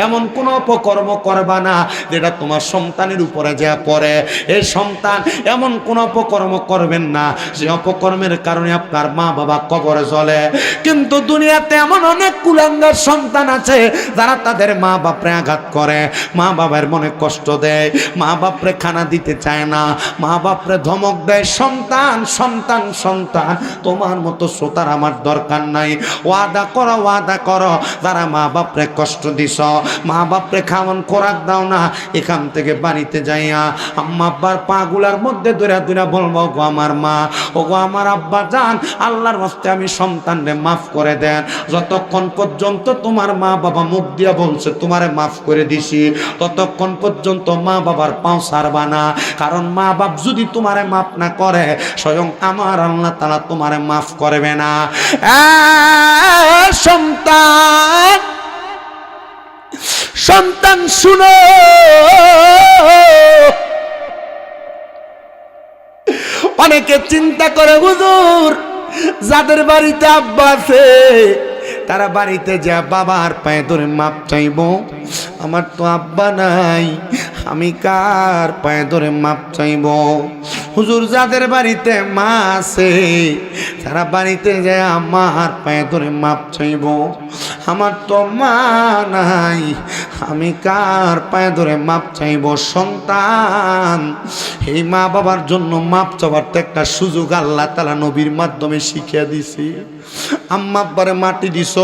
Speaker 1: এমন কোন অপকর্ম করবা না যেটা তোমার সন্তানের উপরে যা পড়ে। এই সন্তান এমন কোন অপকর্ম করবেন না যে অপকর্মের কারণে আপনার মা বাবা কবরে চলে। কিন্তু দুনিয়াতে এমন অনেক কুলাঙ্গার সন্তান আছে যারা তাদের মা বাপরে আঘাত করে, মা বাবার মনে কষ্ট দেয়, মা বাপরে খানা দিতে চায় না, মা বাপরে ধমক দেয়। সন্তান সন্তান সন্তান, তোমার মতো শ্রোতার আমার দরকার নাই। ওয়াদা করো, ওয়াদা করো, যারা মা বাপরে কষ্ট দিছ, মা বাপরে খাওয়ান খোরাক দাও না, এখান থেকে বাড়িতে যাইয়া আম্মা আব্বার পাগুলার মধ্যে দৌড়া দৌড়া বলবো, গো আমার মা, ও গো আমার আব্বা জান, আল্লাহর হস্তে আমি সন্তানরে মাফ করে দেন। যতক্ষণ পর্যন্ত তোমার মা বাবা মুখ দিয়া বলছে তোমারে মাফ করে দিছি, ততক্ষণ পর্যন্ত মা বাবার পাও ছাড়বা না। কারণ মা বাপ যদি তোমারে মাফ না করে, স্বয়ং আমার আল্লাহ তাআলা তোমারে মাফ করবে না। সন্তান সন্তান শুনো, অনেকে চিন্তা করে হুজুর যাদের বাড়িতে আব্বা আছে তারা বাড়িতে যা বাবার পায়ে ধরে মাপ চাইবো। আমার তো আব্বা নাই, আমি কার পায়ে ধরে মাপ চাইব? হুজুর যাদের বাড়িতে মা আছে তারা বাড়িতে যায় আমার পায়ে ধরে মাপ চাইব। আমার তো মা নাই, আমি কার পায়ে ধরে মাপ চাইব? সন্তান এই মা বাবার জন্য মাপ চাওয়ার তো একটা সুযোগ আল্লাহ তাআলা নবীর মাধ্যমে শিখিয়ে দিছি। আম্মা আব্বারে মাটি দিছ,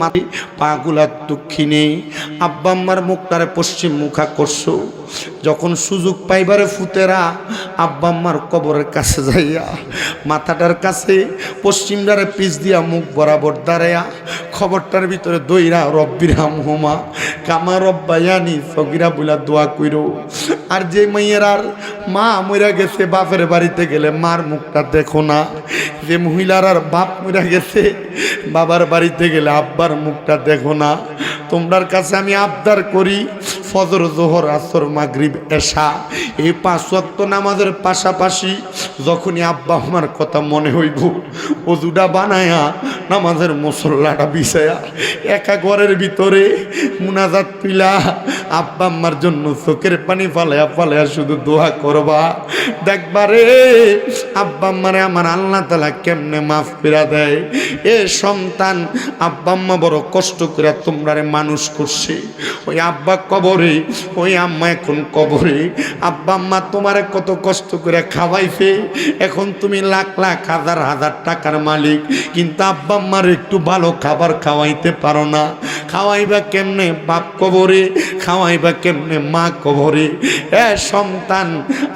Speaker 1: মাটি পাগুলা দক্ষিণে, আব্বা আম্মার মুখটারে পশ্চিম মুখা করছো। যখন সুযোগ পাইবারে ফুতেরা আব্বা আম্মার কবরের কাছে যাইয়া মাথাটার কাছে পশ্চিমটারে পিছ দিয়া মুখ বরাবর দাঁড়াইয়া খবরটার ভিতরে দইরা রব্বির হামহুমা কামা রব্বায়ানি সগীরা বইলা দোয়া কইরো। আর যে মেয়েরার মা মইরা গেছে বাপের বাড়িতে গেলে মার মুখটা দেখো না, যে মহিলার আর বাপ মইরা গেছে বাবার বাড়িতে গেলে আব্বার মুখটা দেখো না। তোমরার কাছে আমি আবদার করি, ফজর জোহর আসর মাগরিব এশা এই 5 ওয়াক্ত নামাজের পাশাপাশি যখনই আব্বা আমার কথা মনে হইব, ওজুটা বানায়া নামাজের মুসল্লাটা বিছায়া একা ঘরের ভিতরে মুনাজাত পিলা আব্বা আম্মার জন্য চোখের পানি ফালায়া ফালায়া শুধু দোয়া করবা। দেখবারে আব্বা আম্মারে আমার আল্লাহ তাআলা কেমনে মাফ করে দেয়। এ সন্তান, আব্বা আম্মা বড় কষ্ট করে তোমরারে মানুষ করছে। ওই আব্বা কবরে, ওই আম্মা এখন কবরে। আব্বা আম্মা তোমারে কত কষ্ট করে খাওয়াইছে, এখন তুমি লাখ লাখ হাজার হাজার টাকার মালিক, কিন্তু আব্বা আম্মার একটু ভালো খাবার খাওয়াইতে পারো না। খাওয়াইবা কেমনে? বাপ কবরে, খাওয়াইবা কেমনে? মা কবরে। সন্তান,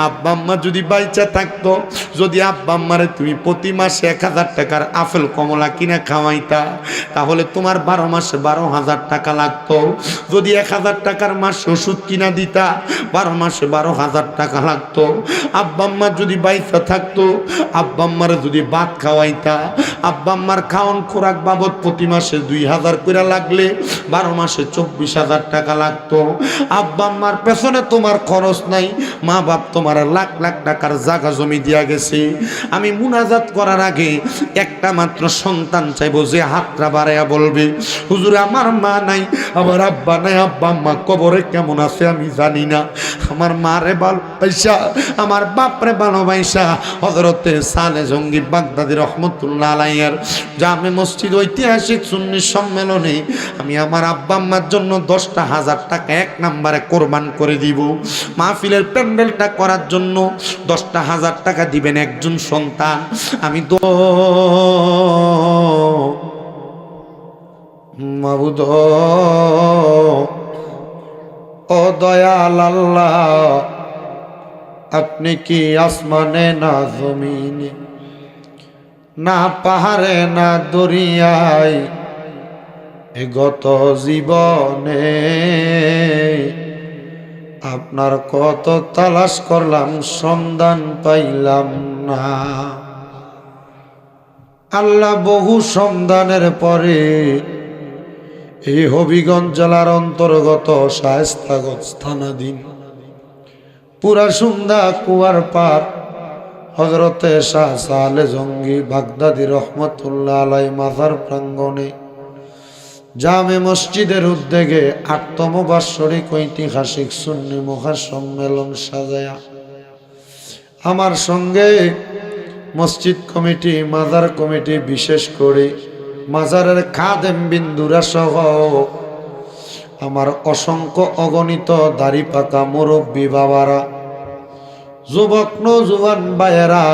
Speaker 1: আব্বা আম্মা যদি বাইচা থাকতো, যদি আব্বা আম্মারে তুমি প্রতি মাসে 1000 টাকার আপেল কমলা কিনে খাওয়াইতা, তাহলে তোমার 12 মাসে 12,000 টাকা লাগতো। যদি 1000 টাকার মাস ওষুধ কিনা দিতা, 12 মাসে 12,000 টাকা লাগতো। আব্বা আম্মা যদি বাইচা থাকতো, আব্বা আম্মারে যদি ভাত খাওয়াইতা, আব্বা আম্মার খাওয়ান খোরাক বাবদ প্রতি মাসে 2000 করে লাগলে 12 মাসে 24,000 টাকা লাগতো। আব্বা আম্মার পেছনে তোমার খরচ নাই, মা বাপ তোমার লাখ লাখ টাকার জায়গা জমি দিয়া গেছে। আমি মুনাজাত করার আগে একটা মাত্র সন্তান চাইবো যে হাতটা বাড়াইয়া বলবে, হুজুর আমার মা নাই, আমার আব্বা নাই, আব্বা আম্মা কবরে কেমন আছে আমি জানি না। আমার মারে ভালোবাসা, আমার বাপরে ভালোবাসা হযরতে সালে জঙ্গি বাগদাদি রহমতুল্লাহ আলাইহির জামে মসজিদ ঐতিহাসিক সুন্নি সম্মেলনে আমি আমার আব্বা আম্মার জন্য 10,000 টাকা এক নম্বরে কোরবান করে দিব। মাহফিলের প্যান্ডেলটা করার জন্য 10,000 টাকা দিবেন একজন সন্তান। আমি তো মাবুদ ও দয়াল আল্লাহ, আপনি কি আসমানে না জমিনে, না পাহাড়ে না দরিয়ায়, এ গত জীবনে আপনার কত তালাশ করলাম সন্ধান পাইলাম না। আল্লাহ বহু সন্ধানের পরে এই হবিগঞ্জ জেলার অন্তর্গত শায়েস্তাগঞ্জ থানাধীন পুরা সুন্দা কুয়ার পার হযরতে শাহ সালে জঙ্গি বাগদাদি রহমতুল্লাহ আলাই মাজার প্রাঙ্গণে জামে মসজিদের উদ্যোগে ৮তম বাৎসরিক ঐতিহাসিক সুন্নি মহাসম্মেলন সাজায়া আমার সঙ্গে মসজিদ কমিটি, মাজার কমিটি, বিশেষ করে মাজারের খাদেম বিন্দুরা সহ আমার অসংখ্য অগণিত দাড়ি পাকা মুরব্বী বাবারা, যুবক নৌজওয়ান ভাইয়েরা,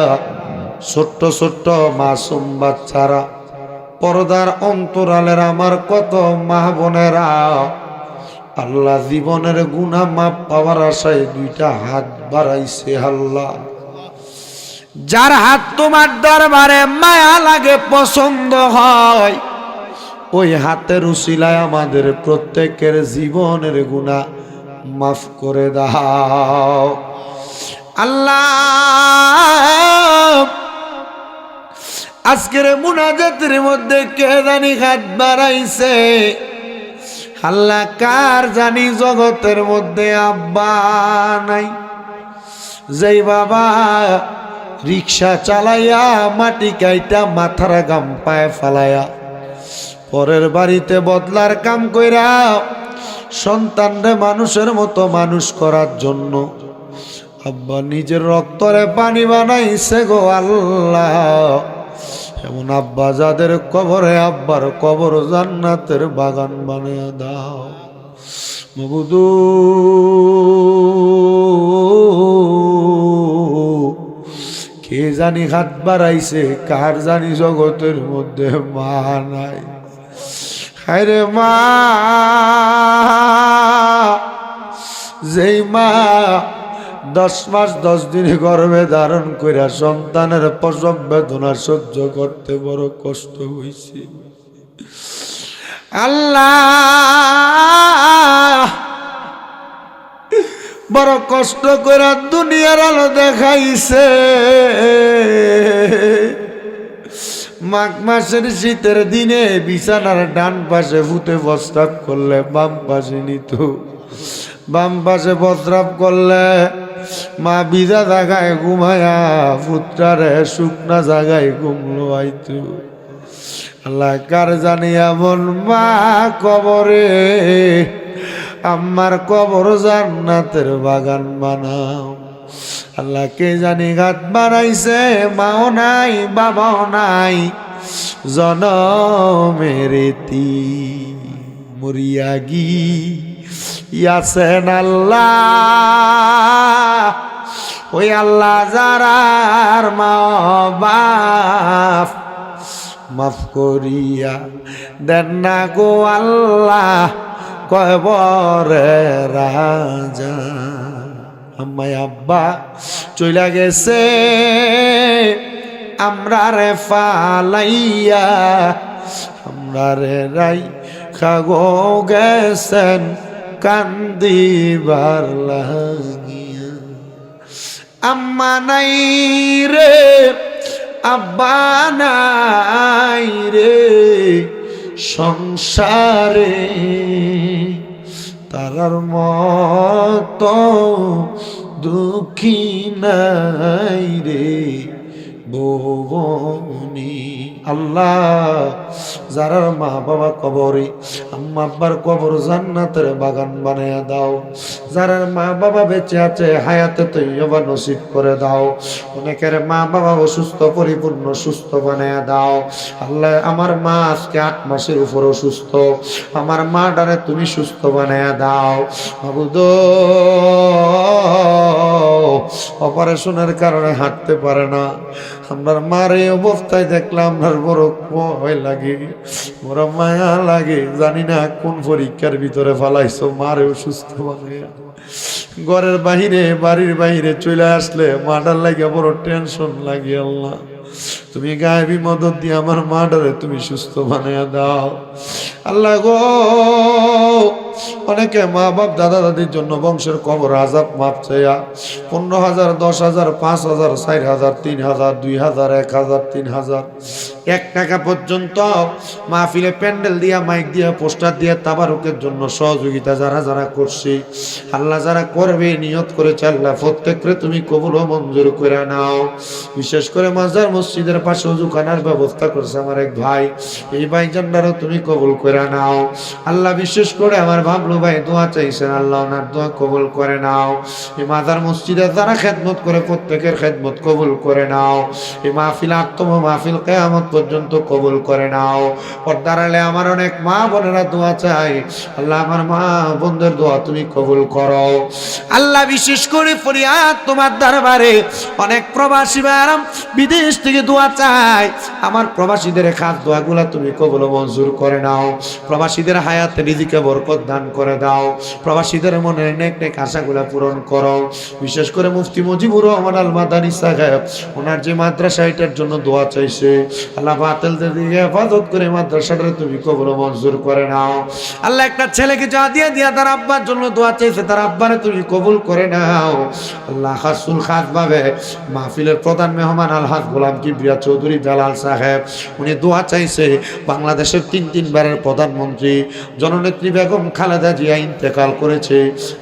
Speaker 1: ছোট্ট ছোট্ট মাসুম বাচ্চারা, পর্দার অন্তরালের আমার কত মা বোনেরা, আল্লাহ জীবনের গুনাহ মাপ পাওয়ার আশায় দুইটা হাত বাড়াইছে। আল্লাহ যার হাত তোমার দরবারে মায়া লাগে, পছন্দ হয়, ওই হাতের উসিলায় আমাদের প্রত্যেকের জীবনের গুনাহ মাফ করে দাও আল্লাহ। আজকের মুনাজাতের মধ্যে কে জানি হাত বাড়াইছে, আল্লাহ কার জানি জগতের মধ্যে আব্বা নাই, যেই বাবা রিক্সা চালাইয়া মাটি কাইটা মাথার গাম পায়ে ফালাইয়া পরের বাড়িতে বদলার কাম কইরা সন্তানরে মানুষের মতো মানুষ করার জন্য আব্বা নিজের রক্তরে পানি বানাইছে গো আল্লাহ। এমন আব্বা যাদের কবরে, আব্বার কবর জান্নাতের বাগান বানিয়ে দাও মাবুদু। কে জানি হাত বাড়াইছে, কার জানি জগতের মধ্যে মা নাই। হায়রে মা, যেই মা 10 মাস 10 দিন গর্ভে ধারণ কইরা সন্তানের প্রসব বেদনা সহ্য করতে বড় কষ্ট হইছে আল্লাহ, বড় কষ্ট করে দুনিয়ার আলো দেখাইছে। মাঘ মাসের শীতের দিনে বিছানার ডান পাশে ভূতে প্রস্রাব করলে বাম পাশে নিত, বাম পাশে প্রস্রাব করলে মা ভিজা জায়গায় ঘুমায়া পুত্রারে শুকনা জায়গায় ঘুমলো আইতো। আল্লাহ কার জানি এমন মা কবরে, আমার কবর জান্নাতের বাগান বানাও আল্লাহ। কে জানি ঘাত বানাইছে, মাও নাই বাবাও নাই, জনমের মরিয়া গিয়াছেন আল্লাহ। ওই আল্লাহ যারার মা বাপ মাফ করিয়া দেন না গো আল্লাহ, কবরে রাজা। আম্মাই আব্বা চইলা গেছে আমরা রে ফালাইয়া, আমরা রে রাই খাগো গেছেন কান্দিবার লাগিয়া। আম্মা নাই রে, আব্বা নাই রে সংসারে, তারার মতো দুঃখী নাই রে ভুবনী। আল্লাহ যারা মা বাবা কবরে, আম্মা আব্বার কবর জান্নাতের বাগান বানায়া দাও। যারা মা বাবা বেঁচে আছে হায়াতে তৈয়বা নসিব করে দাও। অনেকের মা বাবা অসুস্থ, পরিপূর্ণ সুস্থ বানায়া দাও। আল্লাহ আমার মা আজকে 8 মাসের উপর অসুস্থ, আমার মা ডারে তুমি সুস্থ বানায়া দাও মাবুদ। অপারেশনের কারণে হাঁটতে পারে না, আমার মার এই অবস্থায় দেখলাম আমার বড় ভয় লাগে, বড় মায়া লাগে। জানি না কোন পরীক্ষার ভিতরে ফালাইছো মারেও সুস্থ বানাইয়া। ঘরের বাহিরে বাড়ির বাহিরে চলে আসলে মাটার লাগে বড় টেনশন লাগে। আল্লাহ তুমি গায়েবী মদত দিয়ে আমার মাটারে তুমি সুস্থ বানিয়ে দাও। আল্লাহ গো, অনেকে মা বাপ দাদা দাদির জন্য বংশের কবর আযাব মাপ চাইয়া 15,000, 10,000, 5,000, 4,000, 3,000, 2,000, 1,000, 3,000, 1 টাকা পর্যন্ত মাহফিলে প্যান্ডেল দিয়া, মাইক দিয়া, পোস্টার দিয়া তাবারুকের জন্য সহযোগিতা যারা যারা করছে, আল্লাহ যারা করবে নিয়ত করেছে, আল্লাহ প্রত্যেককে তুমি কবুল ও মঞ্জুর করে নাও। বিশেষ করে মাজার মসজিদের পাশে ওযুখানার ব্যবস্থা করছে আমার এক ভাই, এই ভাইজানটারও তুমি কবুল করে নাও। আল্লাহ বিশেষ করে আমার ভাবলু ভাই দোয়া চাইছেন, আল্লাহ ওনার দোয়া কবুল করে নাও। এই মাজার মসজিদে যারা খেদমত করে প্রত্যেকের খেদমত কবুল করে নাও। এই মাহফিল আত্ম মাহফিল কিয়ামত পর্যন্ত কবুল করে নাও। পর্দার আড়ালে আমার অনেক মা বোনেরা দোয়া চাই, আল্লাহ আমার মা বোনদের দোয়া তুমি কবুল করো। আল্লাহ বিশেষ করে ফরিয়াদ তোমার দরবারে, অনেক প্রবাসী ভাইরা বিদেশ থেকে দোয়া চাই, আমার প্রবাসীদের খাস দোয়াগুলা তুমি কবুল ও মঞ্জুর করে নাও। প্রবাসীদের হায়াতে রিজিকে বরকত দান করে দাও। প্রবাসীদের মনের নেক নেক আশাগুলা পূরণ করো। বিশেষ করে মুফতি মুজিবুর রহমান আল মাদানী সাহেব, ওনার যে মাদ্রাসা এটার জন্য দোয়া চাইছে, আল্লাহ বাতিলদের দিকে হেফাজত করে মাদ্রাসাটা তুমি কবুল ও মঞ্জুর করে নাও। আল্লাহ একটা ছেলেকে যা দিয়ে দিয়া তার আব্বার জন্য দোয়া চাইছে, তার আব্বারে তুমি কবুল করে নাও। আল্লাহ খাসুল খাস ভাবে মাহফিলের প্রধান মেহমান আলহাজ গোলাম কিবরিয়া চৌধুরী জালাল সাহেব, উনি দোয়া চাইছে, বাংলাদেশের 3 বারের প্রধানমন্ত্রী জননেত্রী বেগম খালেদা জিয়া ইন্তেকাল করেছে,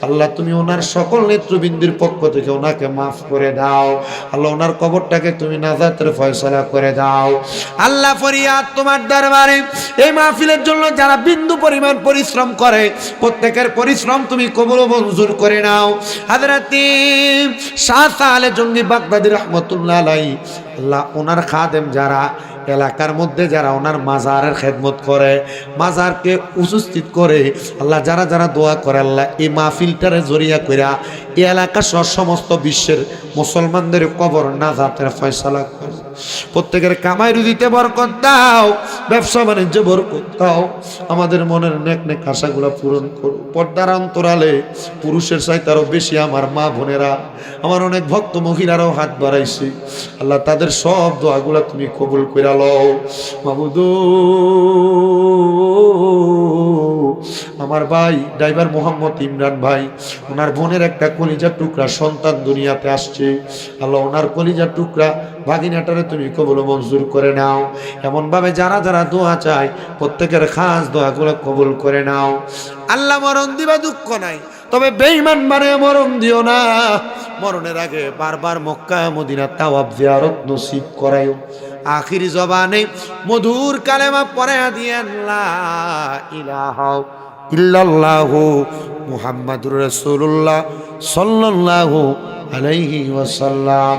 Speaker 1: আল্লাহ তুমি ওনার সকল নেতৃবৃন্দের পক্ষ থেকে ওনাকে মাফ করে দাও। আল্লাহ ওনার কবরটাকে তুমি নাজাতের ফয়সালা করে দাও। আল্লাহ ফরিয়াদ তোমার দরবারে, এই মাহফিলের জন্য যারা বিন্দু পরিমাণ পরিশ্রম করে, প্রত্যেকের পরিশ্রম তুমি কবুল ও মঞ্জুর করে নাও। হযরতে শাহ সালে জঙ্গি বাগদাদী রহমাতুল্লাহ আলাইহি, আল্লাহ ওনার খাদেম যারা এলাকার মধ্যে যারা ওনার মাজারের খেদমত করে, মাজারকে উপস্থিত করে, আল্লাহ যারা যারা দোয়া করে, আল্লাহ এই মাহফিলটারে জড়িয়া কইরা এই এলাকার সমস্ত বিশ্বের মুসলমানদের কবর নাজাতের ফয়সালা করে। প্রত্যেকের কামাই রুজিতে বরকত দাও, ব্যবসা বাণিজ্যে বরকত দাও, আমাদের মনের নেক নেক আশাগুলো পূরণ করো। পর্দার অন্তরালে পুরুষের চাইতে আরো বেশি আমার মা বোনেরা, আমার অনেক ভক্ত মহিলারাও হাত বাড়াইছে, আল্লাহ তাদের সব দোয়াগুলো তুমি কবুল করে লও। মাবুদ, আমার ভাই ড্রাইভার মোহাম্মদ ইমরান ভাই, ওনার বোনের একটা কলিজার টুকরা সন্তান দুনিয়াতে আসছে, আল্লাহ ওনার কলিজার টুকরা ভাগিনাটারে তুমি কবুল মঞ্জুর করে নাও। এমন ভাবে যারা যারা দোয়া চায় প্রত্যেকের খাস দোয়াগুলো কবুল করে নাও। আল্লাহ মরণ দিবা দুঃখ নাই, তবে বেঈমান মানে মরণ দিও না। মরণের আগে বারবার মক্কা মদিনা তাওয়াব জিয়ারত নসিব করায়ো। আখিরি জবানে মধুর কালেমা পড়ায়া দিয়েন, লা ইলাহা ইল্লাল্লাহু মুহাম্মাদুর রাসূলুল্লাহ সাল্লাল্লাহু আলাইহি ওয়াসাল্লাম।